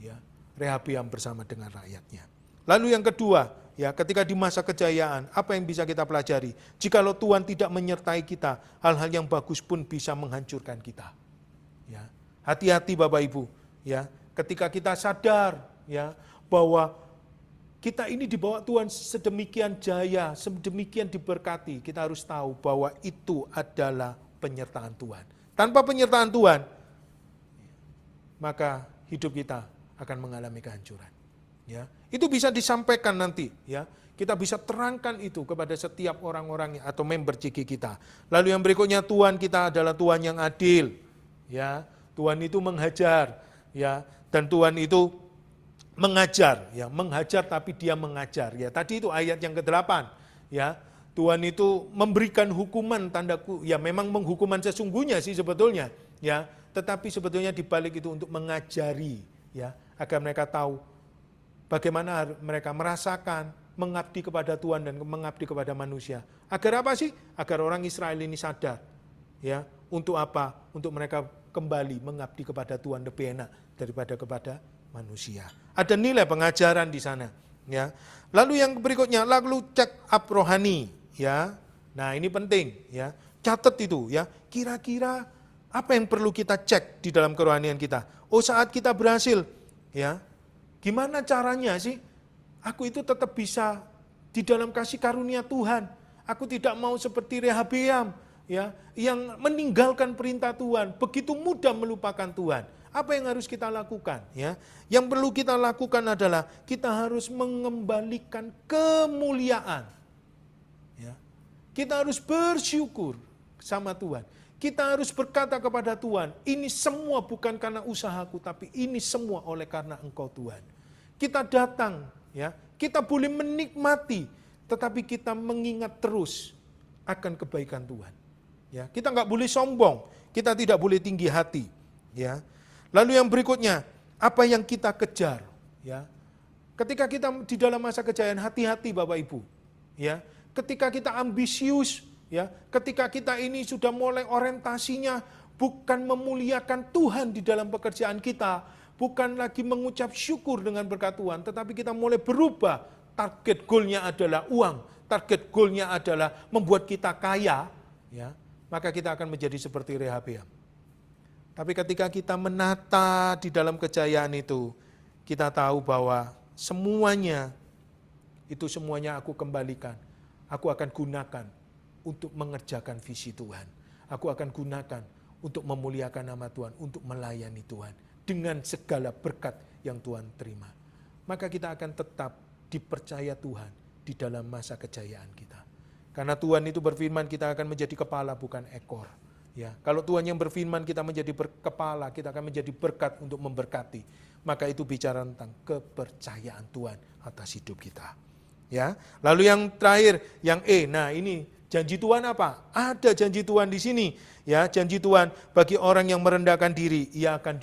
[SPEAKER 3] ya Rehabeam bersama dengan rakyatnya. Lalu yang kedua, ya, ketika di masa kejayaan, apa yang bisa kita pelajari? Jikalau Tuhan tidak menyertai kita, hal-hal yang bagus pun bisa menghancurkan kita. Ya, hati-hati Bapak Ibu, ya, ketika kita sadar, ya, bahwa kita ini dibawa Tuhan sedemikian jaya, sedemikian diberkati, kita harus tahu bahwa itu adalah penyertaan Tuhan. Tanpa penyertaan Tuhan, maka hidup kita akan mengalami kehancuran. Ya, itu bisa disampaikan nanti, ya. Kita bisa terangkan itu kepada setiap orang-orang atau member CG kita. Lalu yang berikutnya, Tuhan kita adalah Tuhan yang adil. Ya, Tuhan itu menghajar, ya, dan Tuhan itu mengajar, ya, menghajar tapi dia mengajar, ya. Tadi itu ayat yang ke-8, ya. Tuhan itu memberikan hukuman, tandaku, ya memang menghukuman sesungguhnya sih sebetulnya, ya. Tetapi sebetulnya dibalik itu untuk mengajari, ya, agar mereka tahu bagaimana mereka merasakan mengabdi kepada Tuhan dan mengabdi kepada manusia. Agar apa sih? Agar orang Israel ini sadar, ya, untuk apa? Untuk mereka kembali mengabdi kepada Tuhan lebih enak daripada kepada manusia. Ada nilai pengajaran di sana, ya. Lalu yang berikutnya, lalu check up rohani, ya. Nah, ini penting, ya. Catat itu, ya. Kira-kira apa yang perlu kita cek di dalam kerohanian kita? Oh, saat kita berhasil, ya. Gimana caranya sih? Aku itu tetap bisa di dalam kasih karunia Tuhan. Aku tidak mau seperti Rehabeam, ya, yang meninggalkan perintah Tuhan, begitu mudah melupakan Tuhan. Apa yang harus kita lakukan, ya? Yang perlu kita lakukan adalah kita harus mengembalikan kemuliaan. Ya. Kita harus bersyukur sama Tuhan. Kita harus berkata kepada Tuhan, ini semua bukan karena usahaku, tapi ini semua oleh karena Engkau Tuhan. Kita datang, ya, kita boleh menikmati, tetapi kita mengingat terus akan kebaikan Tuhan. Ya, kita nggak boleh sombong, kita tidak boleh tinggi hati. Ya. Lalu yang berikutnya, apa yang kita kejar? Ya. Ketika kita di dalam masa kejayaan, hati-hati Bapak Ibu. Ya. Ketika kita ambisius, ya, ketika kita ini sudah mulai orientasinya bukan memuliakan Tuhan di dalam pekerjaan kita, bukan lagi mengucap syukur dengan berkat Tuhan, tetapi kita mulai berubah. Target goalnya adalah uang, target goalnya adalah membuat kita kaya, ya, maka kita akan menjadi seperti Rehabeam. Tapi ketika kita menata di dalam kejayaan itu, kita tahu bahwa semuanya aku kembalikan, aku akan gunakan untuk mengerjakan visi Tuhan. Aku akan gunakan untuk memuliakan nama Tuhan, untuk melayani Tuhan dengan segala berkat yang Tuhan terima. Maka kita akan tetap dipercaya Tuhan di dalam masa kejayaan kita. Karena Tuhan itu berfirman kita akan menjadi kepala bukan ekor. Ya, kalau Tuhan yang berfirman kita menjadi kepala, kita akan menjadi berkat untuk memberkati. Maka itu bicara tentang kepercayaan Tuhan atas hidup kita. Ya, lalu yang terakhir, yang E. Nah, ini janji Tuhan apa? Ada janji Tuhan di sini. Ya, janji Tuhan bagi orang yang merendahkan diri, ia akan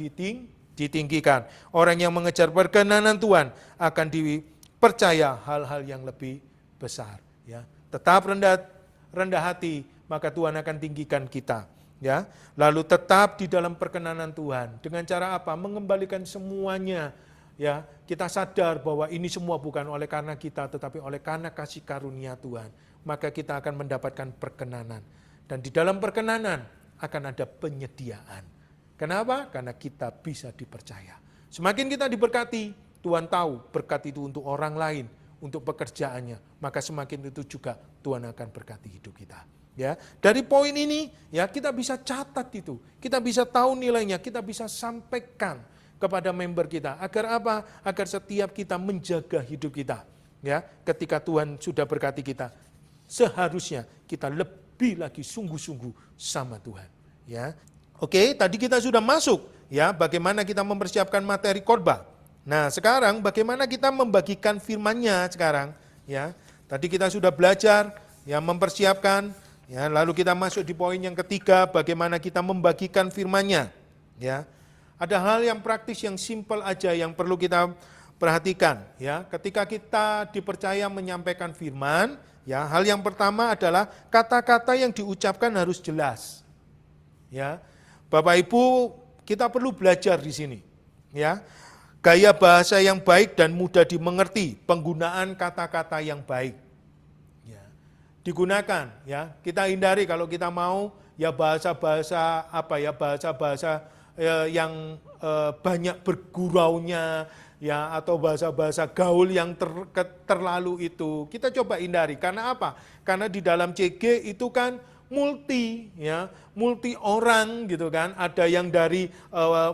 [SPEAKER 3] ditinggikan. Orang yang mengejar perkenanan Tuhan akan dipercaya hal-hal yang lebih besar. Ya, tetap rendah hati, maka Tuhan akan tinggikan kita. Ya, lalu tetap di dalam perkenanan Tuhan. Dengan cara apa? Mengembalikan semuanya. Ya, kita sadar bahwa ini semua bukan oleh karena kita, tetapi oleh karena kasih karunia Tuhan. Maka kita akan mendapatkan perkenanan. Dan di dalam perkenanan akan ada penyediaan. Kenapa? Karena kita bisa dipercaya. Semakin kita diberkati, Tuhan tahu berkat itu untuk orang lain, untuk pekerjaannya. Maka semakin itu juga Tuhan akan berkati hidup kita. Ya, dari poin ini ya kita bisa catat itu, kita bisa tahu nilainya, kita bisa sampaikan kepada member kita agar apa? Agar setiap kita menjaga hidup kita. Ya, ketika Tuhan sudah berkati kita, seharusnya kita lebih lagi sungguh-sungguh sama Tuhan. Ya, oke, tadi kita sudah masuk ya bagaimana kita mempersiapkan materi khotbah. Nah, sekarang bagaimana kita membagikan firman-Nya sekarang? Ya, tadi kita sudah belajar ya mempersiapkan. Ya, lalu kita masuk di poin yang ketiga, bagaimana kita membagikan firman-Nya. Ya, ada hal yang praktis yang simpel aja yang perlu kita perhatikan. Ya, ketika kita dipercaya menyampaikan firman, ya, hal yang pertama adalah kata-kata yang diucapkan harus jelas. Ya, Bapak Ibu, kita perlu belajar di sini. Ya, gaya bahasa yang baik dan mudah dimengerti, penggunaan kata-kata yang baik. Ya, digunakan ya, kita hindari kalau kita mau ya bahasa-bahasa bahasa-bahasa yang banyak berguraunya ya, atau bahasa-bahasa gaul yang terlalu itu. Kita coba hindari. Karena apa? Karena di dalam CG itu kan multi orang gitu kan, ada yang dari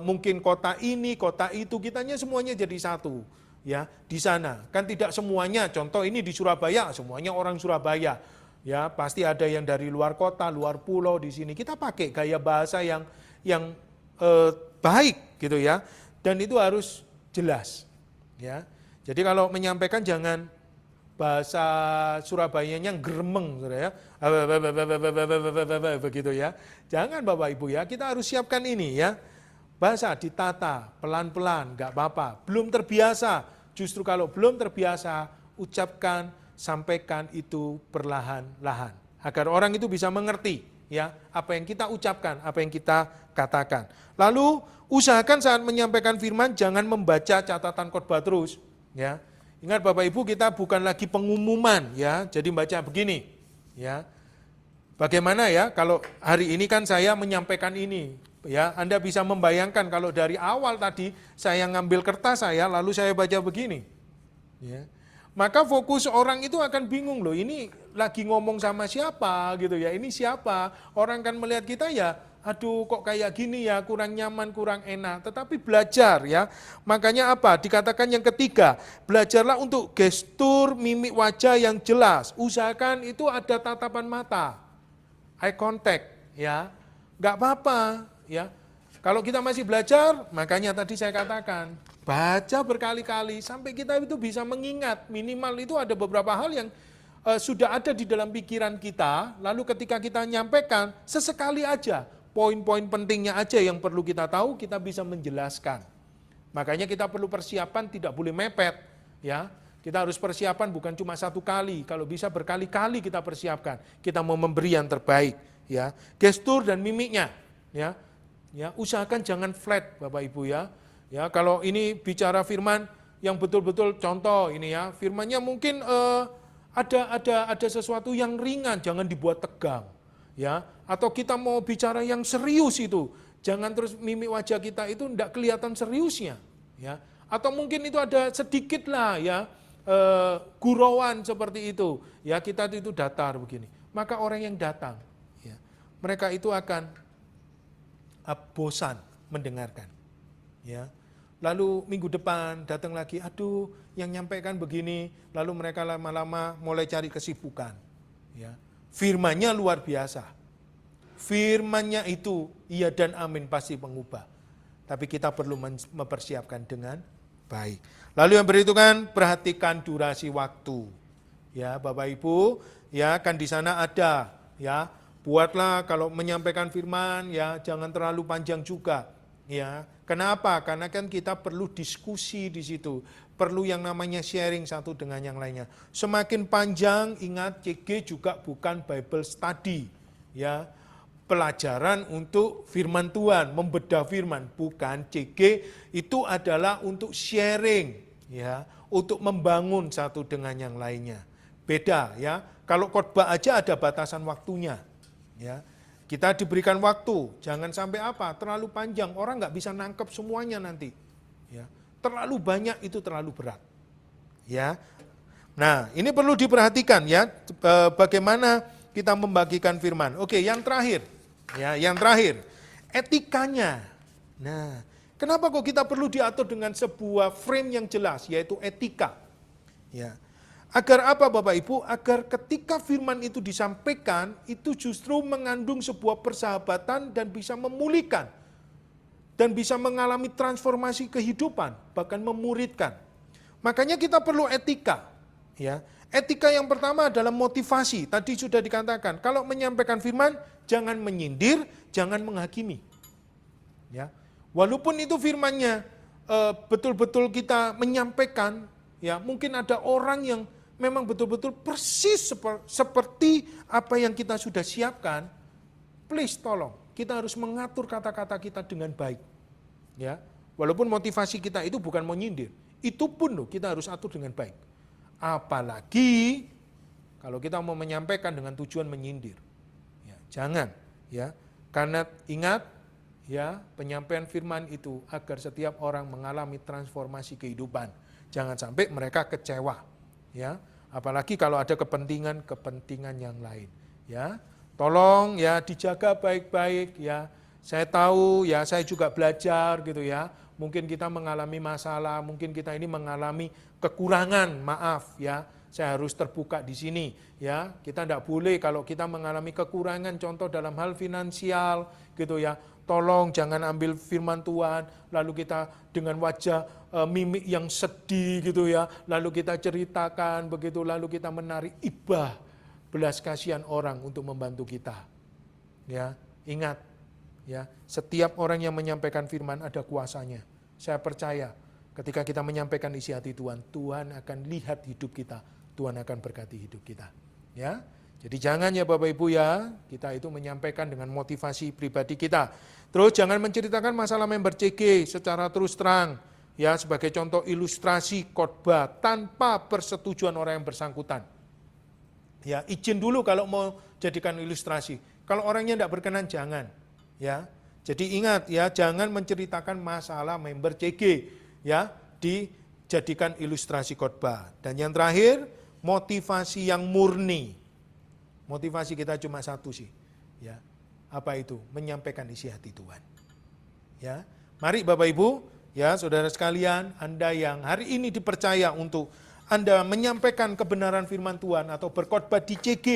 [SPEAKER 3] mungkin kota ini, kota itu, kitanya semuanya jadi satu ya di sana. Kan tidak semuanya, contoh ini di Surabaya, semuanya orang Surabaya. Ya, pasti ada yang dari luar kota, luar pulau di sini. Kita pakai gaya bahasa yang baik gitu ya. Dan itu harus jelas ya. Jadi kalau menyampaikan jangan bahasa Surabayanya gremeng ya, begitu ya. Jangan Bapak Ibu ya, kita harus siapkan ini ya. Bahasa ditata pelan-pelan, nggak apa-apa. Belum terbiasa, justru kalau belum terbiasa, ucapkan, sampaikan itu perlahan-lahan. Agar orang itu bisa mengerti ya, apa yang kita ucapkan, apa yang kita katakan. Lalu usahakan saat menyampaikan firman jangan membaca catatan khotbah terus ya. Ingat Bapak Ibu, kita bukan lagi pengumuman ya, jadi baca begini ya. Bagaimana ya kalau hari ini kan saya menyampaikan ini ya, Anda bisa membayangkan kalau dari awal tadi saya ngambil kertas saya lalu saya baca begini ya. Maka fokus orang itu akan bingung loh, ini lagi ngomong sama siapa gitu ya, ini siapa, orang kan melihat kita ya, aduh kok kayak gini ya, kurang nyaman, kurang enak. Tetapi belajar ya, makanya apa, dikatakan yang ketiga, belajarlah untuk gestur mimik wajah yang jelas, usahakan itu ada tatapan mata, eye contact ya, nggak apa-apa ya. Kalau kita masih belajar, makanya tadi saya katakan, baca berkali-kali sampai kita itu bisa mengingat, minimal itu ada beberapa hal yang sudah ada di dalam pikiran kita, lalu ketika kita nyampaikan, sesekali aja, poin-poin pentingnya aja yang perlu kita tahu, kita bisa menjelaskan. Makanya kita perlu persiapan, tidak boleh mepet, ya. Kita harus persiapan bukan cuma satu kali, kalau bisa berkali-kali kita persiapkan. Kita mau memberi yang terbaik, ya. Gestur dan mimiknya, ya. Ya, usahakan jangan flat Bapak Ibu ya. Ya, kalau ini bicara firman yang betul-betul contoh ini ya, firmannya mungkin ada sesuatu yang ringan, jangan dibuat tegang. Ya, atau kita mau bicara yang serius itu, jangan terus mimik wajah kita itu tidak kelihatan seriusnya, ya. Atau mungkin itu ada sedikit lah ya gurauan seperti itu, ya kita itu datar begini. Maka orang yang datang, ya, mereka itu akan bosan mendengarkan, ya. Lalu minggu depan datang lagi, aduh yang nyampaikan begini, lalu mereka lama-lama mulai cari kesibukan, ya. Firman-Nya luar biasa, firman-Nya itu iya dan amin pasti mengubah, tapi kita perlu mempersiapkan dengan baik. Lalu yang berhitungan, perhatikan durasi waktu, ya Bapak Ibu, ya kan di sana ada, ya. Buatlah kalau menyampaikan firman ya jangan terlalu panjang juga, ya. Kenapa? Karena kan kita perlu diskusi di situ, perlu yang namanya sharing satu dengan yang lainnya. Semakin panjang, ingat CG juga bukan Bible study, ya. Pelajaran untuk firman Tuhan, membedah firman, bukan. CG itu adalah untuk sharing, ya, untuk membangun satu dengan yang lainnya. Beda ya. Kalau khotbah aja ada batasan waktunya. Ya, kita diberikan waktu, jangan sampai apa, terlalu panjang, orang nggak bisa nangkep semuanya nanti. Ya, terlalu banyak itu terlalu berat. Ya, nah ini perlu diperhatikan ya, bagaimana kita membagikan firman. Oke, yang terakhir, ya, yang terakhir, etikanya. Nah, kenapa kok kita perlu diatur dengan sebuah frame yang jelas, yaitu etika. Ya. Agar apa Bapak Ibu? Agar ketika firman itu disampaikan, itu justru mengandung sebuah persahabatan dan bisa memulihkan. Dan bisa mengalami transformasi kehidupan, bahkan memuridkan. Makanya kita perlu etika. Ya. Etika yang pertama adalah motivasi. Tadi sudah dikatakan, kalau menyampaikan firman, jangan menyindir, jangan menghakimi. Ya. Walaupun itu firmannya betul-betul kita menyampaikan, ya mungkin ada orang yang memang betul-betul persis seperti apa yang kita sudah siapkan. Please tolong, kita harus mengatur kata-kata kita dengan baik. Ya, Walaupun motivasi kita itu bukan mau nyindir, itu pun loh kita harus atur dengan baik. Apalagi kalau kita mau menyampaikan dengan tujuan menyindir. Ya, jangan ya. Karena ingat ya, penyampaian firman itu agar setiap orang mengalami transformasi kehidupan. Jangan sampai mereka kecewa. Ya, apalagi kalau ada kepentingan yang lain. Ya, tolong ya dijaga baik-baik ya. Saya tahu ya, saya juga belajar gitu ya. Mungkin kita mengalami masalah, mungkin kita ini mengalami kekurangan, maaf ya. Saya harus terbuka di sini ya. Kita tidak boleh kalau kita mengalami kekurangan, contoh dalam hal finansial gitu ya. Tolong jangan ambil firman Tuhan lalu kita dengan wajah mimik yang sedih gitu ya. Lalu kita ceritakan begitu, lalu kita menarik ibah belas kasihan orang untuk membantu kita. Ya, ingat ya, setiap orang yang menyampaikan firman ada kuasanya. Saya percaya ketika kita menyampaikan isi hati Tuhan, Tuhan akan lihat hidup kita, Tuhan akan berkati hidup kita. Ya, jadi jangan ya Bapak Ibu ya, kita itu menyampaikan dengan motivasi pribadi kita. Terus jangan menceritakan masalah member CG secara terus terang, ya sebagai contoh ilustrasi khotbah tanpa persetujuan orang yang bersangkutan. Ya, izin dulu kalau mau jadikan ilustrasi. Kalau orangnya tidak berkenan jangan. Ya, jadi ingat ya, jangan menceritakan masalah member CG ya dijadikan ilustrasi khotbah. Dan yang terakhir, motivasi yang murni. Motivasi kita cuma satu sih. Ya. Apa itu? Menyampaikan isi hati Tuhan. Ya. Mari Bapak Ibu, ya saudara sekalian, Anda yang hari ini dipercaya untuk Anda menyampaikan kebenaran firman Tuhan atau berkhotbah di CG,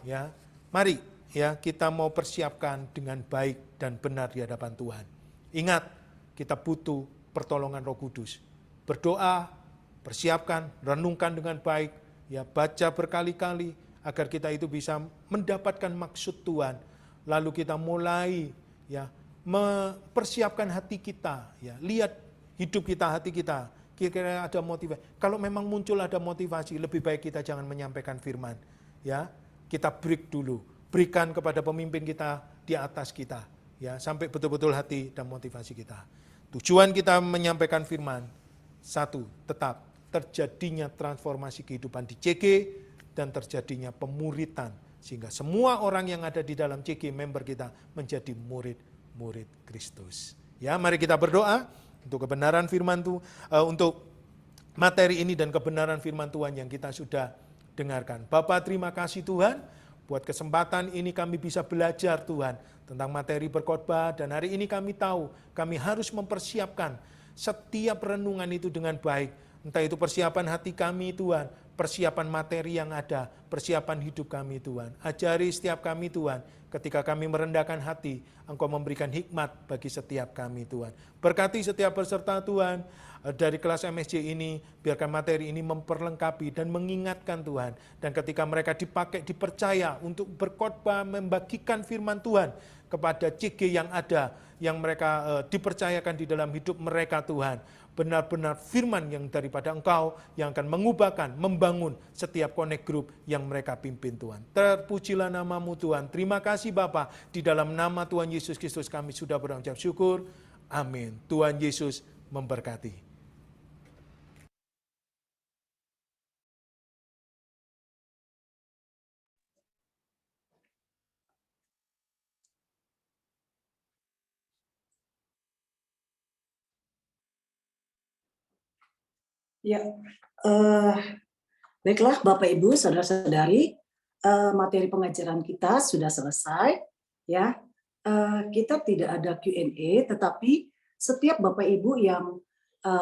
[SPEAKER 3] ya. Mari ya kita mau persiapkan dengan baik dan benar di hadapan Tuhan. Ingat, kita butuh pertolongan Roh Kudus. Berdoa, persiapkan, renungkan dengan baik, ya baca berkali-kali agar kita itu bisa mendapatkan maksud Tuhan. Lalu kita mulai ya mempersiapkan hati kita, ya lihat hidup kita, hati kita, kira-kira ada motivasi. Kalau memang muncul ada motivasi, lebih baik kita jangan menyampaikan firman, ya kita break dulu, berikan kepada pemimpin kita di atas kita, ya sampai betul-betul hati dan motivasi kita. Tujuan kita menyampaikan firman, satu, tetap terjadinya transformasi kehidupan di CG dan terjadinya pemuritan sehingga semua orang yang ada di dalam CG member kita menjadi murid-murid Kristus. Ya, mari kita berdoa untuk kebenaran firman Tuhan, untuk materi ini dan kebenaran firman Tuhan yang kita sudah dengarkan. Bapa, terima kasih Tuhan buat kesempatan ini kami bisa belajar Tuhan tentang materi berkhotbah, dan hari ini kami tahu kami harus mempersiapkan setiap renungan itu dengan baik. Entah itu persiapan hati kami Tuhan, persiapan materi yang ada, persiapan hidup kami Tuhan. Ajari setiap kami Tuhan, ketika kami merendahkan hati, Engkau memberikan hikmat bagi setiap kami Tuhan. Berkati setiap peserta Tuhan dari kelas MSJ ini, biarkan materi ini memperlengkapi dan mengingatkan Tuhan. Dan ketika mereka dipakai, dipercaya untuk berkhotbah, membagikan firman Tuhan kepada CG yang ada, yang mereka dipercayakan di dalam hidup mereka Tuhan. Benar-benar firman yang daripada Engkau yang akan mengubahkan, membangun setiap connect group yang mereka pimpin Tuhan. Terpujilah nama-Mu Tuhan. Terima kasih Bapa. Di dalam nama Tuhan Yesus Kristus kami sudah berucap syukur. Amin. Tuhan Yesus memberkati.
[SPEAKER 2] Ya, baiklah Bapak Ibu, saudara-saudari, materi pengajaran kita sudah selesai. Ya, kita tidak ada Q&A, tetapi setiap Bapak Ibu yang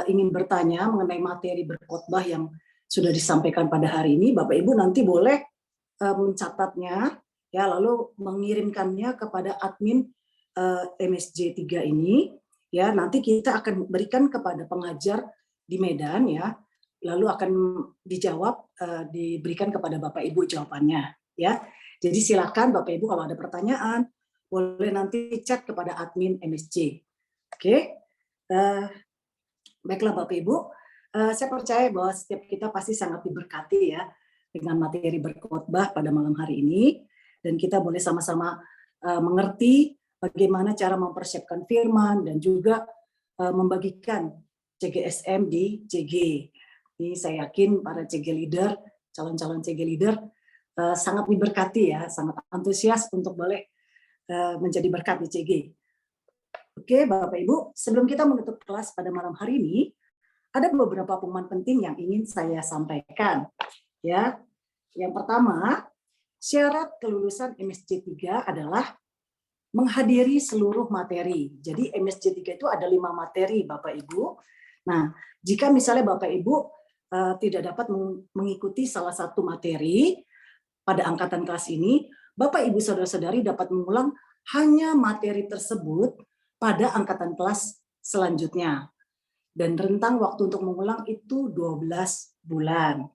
[SPEAKER 2] ingin bertanya mengenai materi berkhotbah yang sudah disampaikan pada hari ini, Bapak Ibu nanti boleh mencatatnya, ya lalu mengirimkannya kepada admin MSJ 3 ini. Ya, nanti kita akan berikan kepada pengajar di Medan, ya, lalu akan dijawab, diberikan kepada Bapak Ibu jawabannya, ya. Jadi silakan Bapak Ibu kalau ada pertanyaan boleh nanti chat kepada admin MSJ. Oke, baiklah Bapak Ibu, saya percaya bahwa setiap kita pasti sangat diberkati ya dengan materi berkhotbah pada malam hari ini, dan kita boleh sama-sama mengerti bagaimana cara mempersiapkan firman dan juga membagikan CGSM di CG. Ini saya yakin para CG leader, calon-calon CG leader sangat diberkati ya, sangat antusias untuk boleh menjadi berkat di CG. Oke, Bapak Ibu, sebelum kita menutup kelas pada malam hari ini, ada beberapa pengumuman penting yang ingin saya sampaikan. Ya, yang pertama, syarat kelulusan MSc 3 adalah menghadiri seluruh materi. Jadi MSc 3 itu ada 5 materi, Bapak Ibu. Nah, jika misalnya Bapak Ibu tidak dapat mengikuti salah satu materi pada angkatan kelas ini, Bapak Ibu saudara-saudari dapat mengulang hanya materi tersebut pada angkatan kelas selanjutnya. Dan rentang waktu untuk mengulang itu 12 bulan.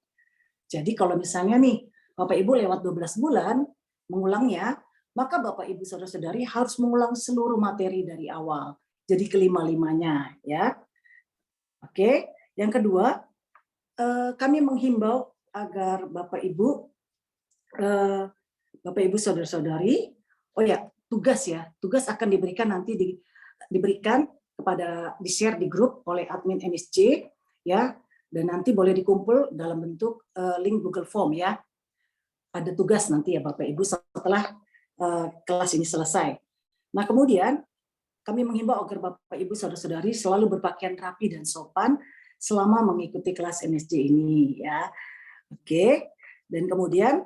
[SPEAKER 2] Jadi kalau misalnya nih, Bapak Ibu lewat 12 bulan mengulangnya, maka Bapak Ibu saudara-saudari harus mengulang seluruh materi dari awal. Jadi kelima-limanya ya. Oke, yang kedua, kami menghimbau agar Bapak Ibu saudara-saudari, tugas akan diberikan nanti diberikan kepada di-share di grup oleh admin MSC ya, dan nanti boleh dikumpul dalam bentuk link Google Form ya. Ada tugas nanti ya Bapak Ibu setelah kelas ini selesai. Nah, kemudian kami menghimbau agar Bapak Ibu saudara-saudari selalu berpakaian rapi dan sopan selama mengikuti kelas MSC ini ya. Oke. Dan kemudian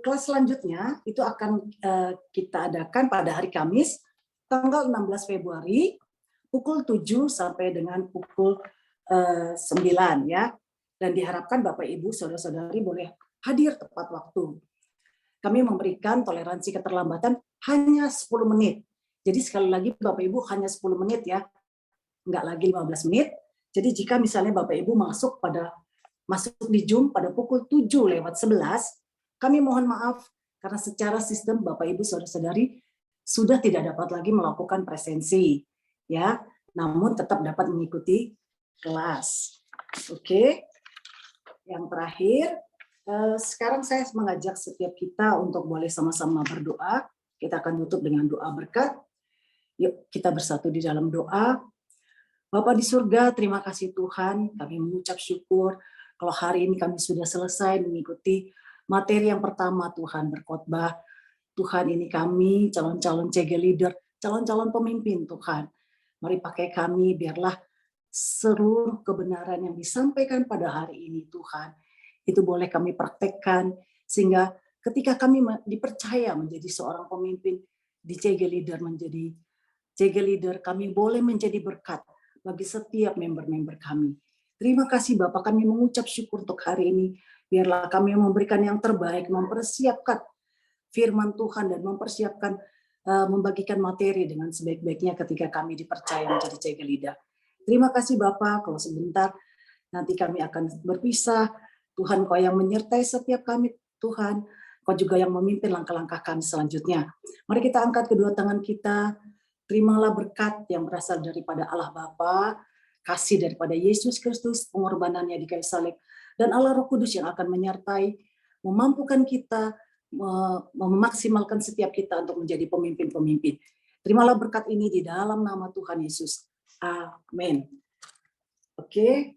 [SPEAKER 2] kelas selanjutnya itu akan kita adakan pada hari Kamis tanggal 16 Februari pukul 7 sampai dengan pukul 9 ya. Dan diharapkan Bapak Ibu saudara-saudari boleh hadir tepat waktu. Kami memberikan toleransi keterlambatan hanya 10 menit. Jadi sekali lagi Bapak Ibu hanya 10 menit ya. Enggak lagi 15 menit. Jadi jika misalnya Bapak Ibu masuk di Zoom pada pukul 7:11, kami mohon maaf karena secara sistem Bapak Ibu saudara-saudari sudah tidak dapat lagi melakukan presensi ya, namun tetap dapat mengikuti kelas. Oke. Yang terakhir, sekarang saya mengajak setiap kita untuk boleh sama-sama berdoa. Kita akan tutup dengan doa berkat. Yuk kita bersatu di dalam doa. Bapa di surga, terima kasih Tuhan, kami mengucap syukur kalau hari ini kami sudah selesai mengikuti materi yang pertama Tuhan, berkhotbah. Tuhan, ini kami calon-calon CG leader, calon-calon pemimpin Tuhan. Mari pakai kami, biarlah seluruh kebenaran yang disampaikan pada hari ini Tuhan, itu boleh kami praktekkan, sehingga ketika kami dipercaya menjadi seorang pemimpin di CG leader, menjadi CG leader, kami boleh menjadi berkat bagi setiap member-member kami. Terima kasih Bapak, kami mengucap syukur untuk hari ini. Biarlah kami memberikan yang terbaik, mempersiapkan firman Tuhan dan mempersiapkan membagikan materi dengan sebaik-baiknya ketika kami dipercaya menjadi CG leader. Terima kasih Bapak, kalau sebentar nanti kami akan berpisah. Tuhan, Kau yang menyertai setiap kami Tuhan, Kau juga yang memimpin langkah-langkah kami selanjutnya. Mari kita angkat kedua tangan kita. Terimalah berkat yang berasal daripada Allah Bapa, kasih daripada Yesus Kristus, pengorbanannya di kayu salib, dan Allah Roh Kudus yang akan menyertai, memampukan kita, memaksimalkan setiap kita untuk menjadi pemimpin-pemimpin. Terimalah berkat ini di dalam nama Tuhan Yesus. Amin. Oke,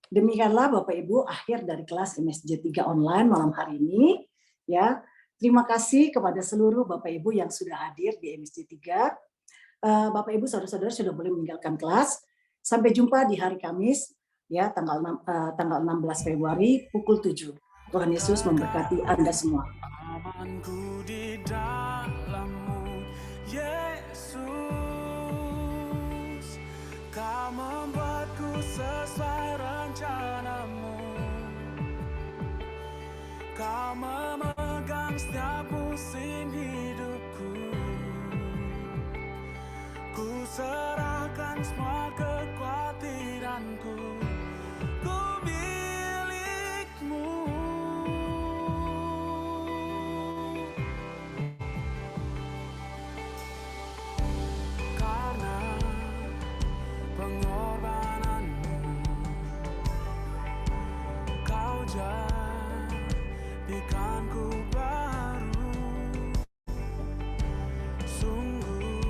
[SPEAKER 2] demikianlah Bapak Ibu akhir dari kelas MSJ 3 online malam hari ini. Ya, terima kasih kepada seluruh Bapak Ibu yang sudah hadir di MSJ 3. Bapak Ibu saudara-saudara sudah boleh meninggalkan kelas. Sampai jumpa di hari Kamis ya, tanggal 16 Februari pukul 7. Tuhan Yesus memberkati Anda semua.
[SPEAKER 1] Amanku di dalam-Mu, Yesus. Kau membuatku sesuai rencana-Mu. Kau memegang setiap musim hidupku. Ku serahkan semua kekhawatiranku, ku milik-Mu. Karena pengorbanan-Mu, Kau jadikanku baru. Sungguh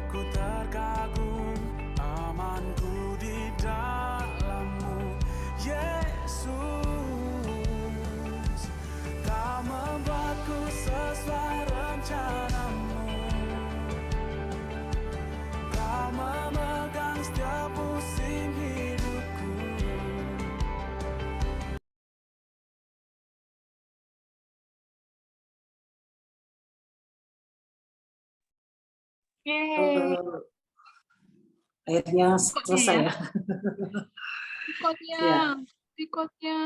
[SPEAKER 1] ku terkagum hidupku sesuai rencanamu. Kau memegang setiap musim hidupku.
[SPEAKER 4] Yeay.
[SPEAKER 2] Akhirnya selesai ya.
[SPEAKER 4] Rekodnya.
[SPEAKER 2] Ya.
[SPEAKER 4] Rekodnya.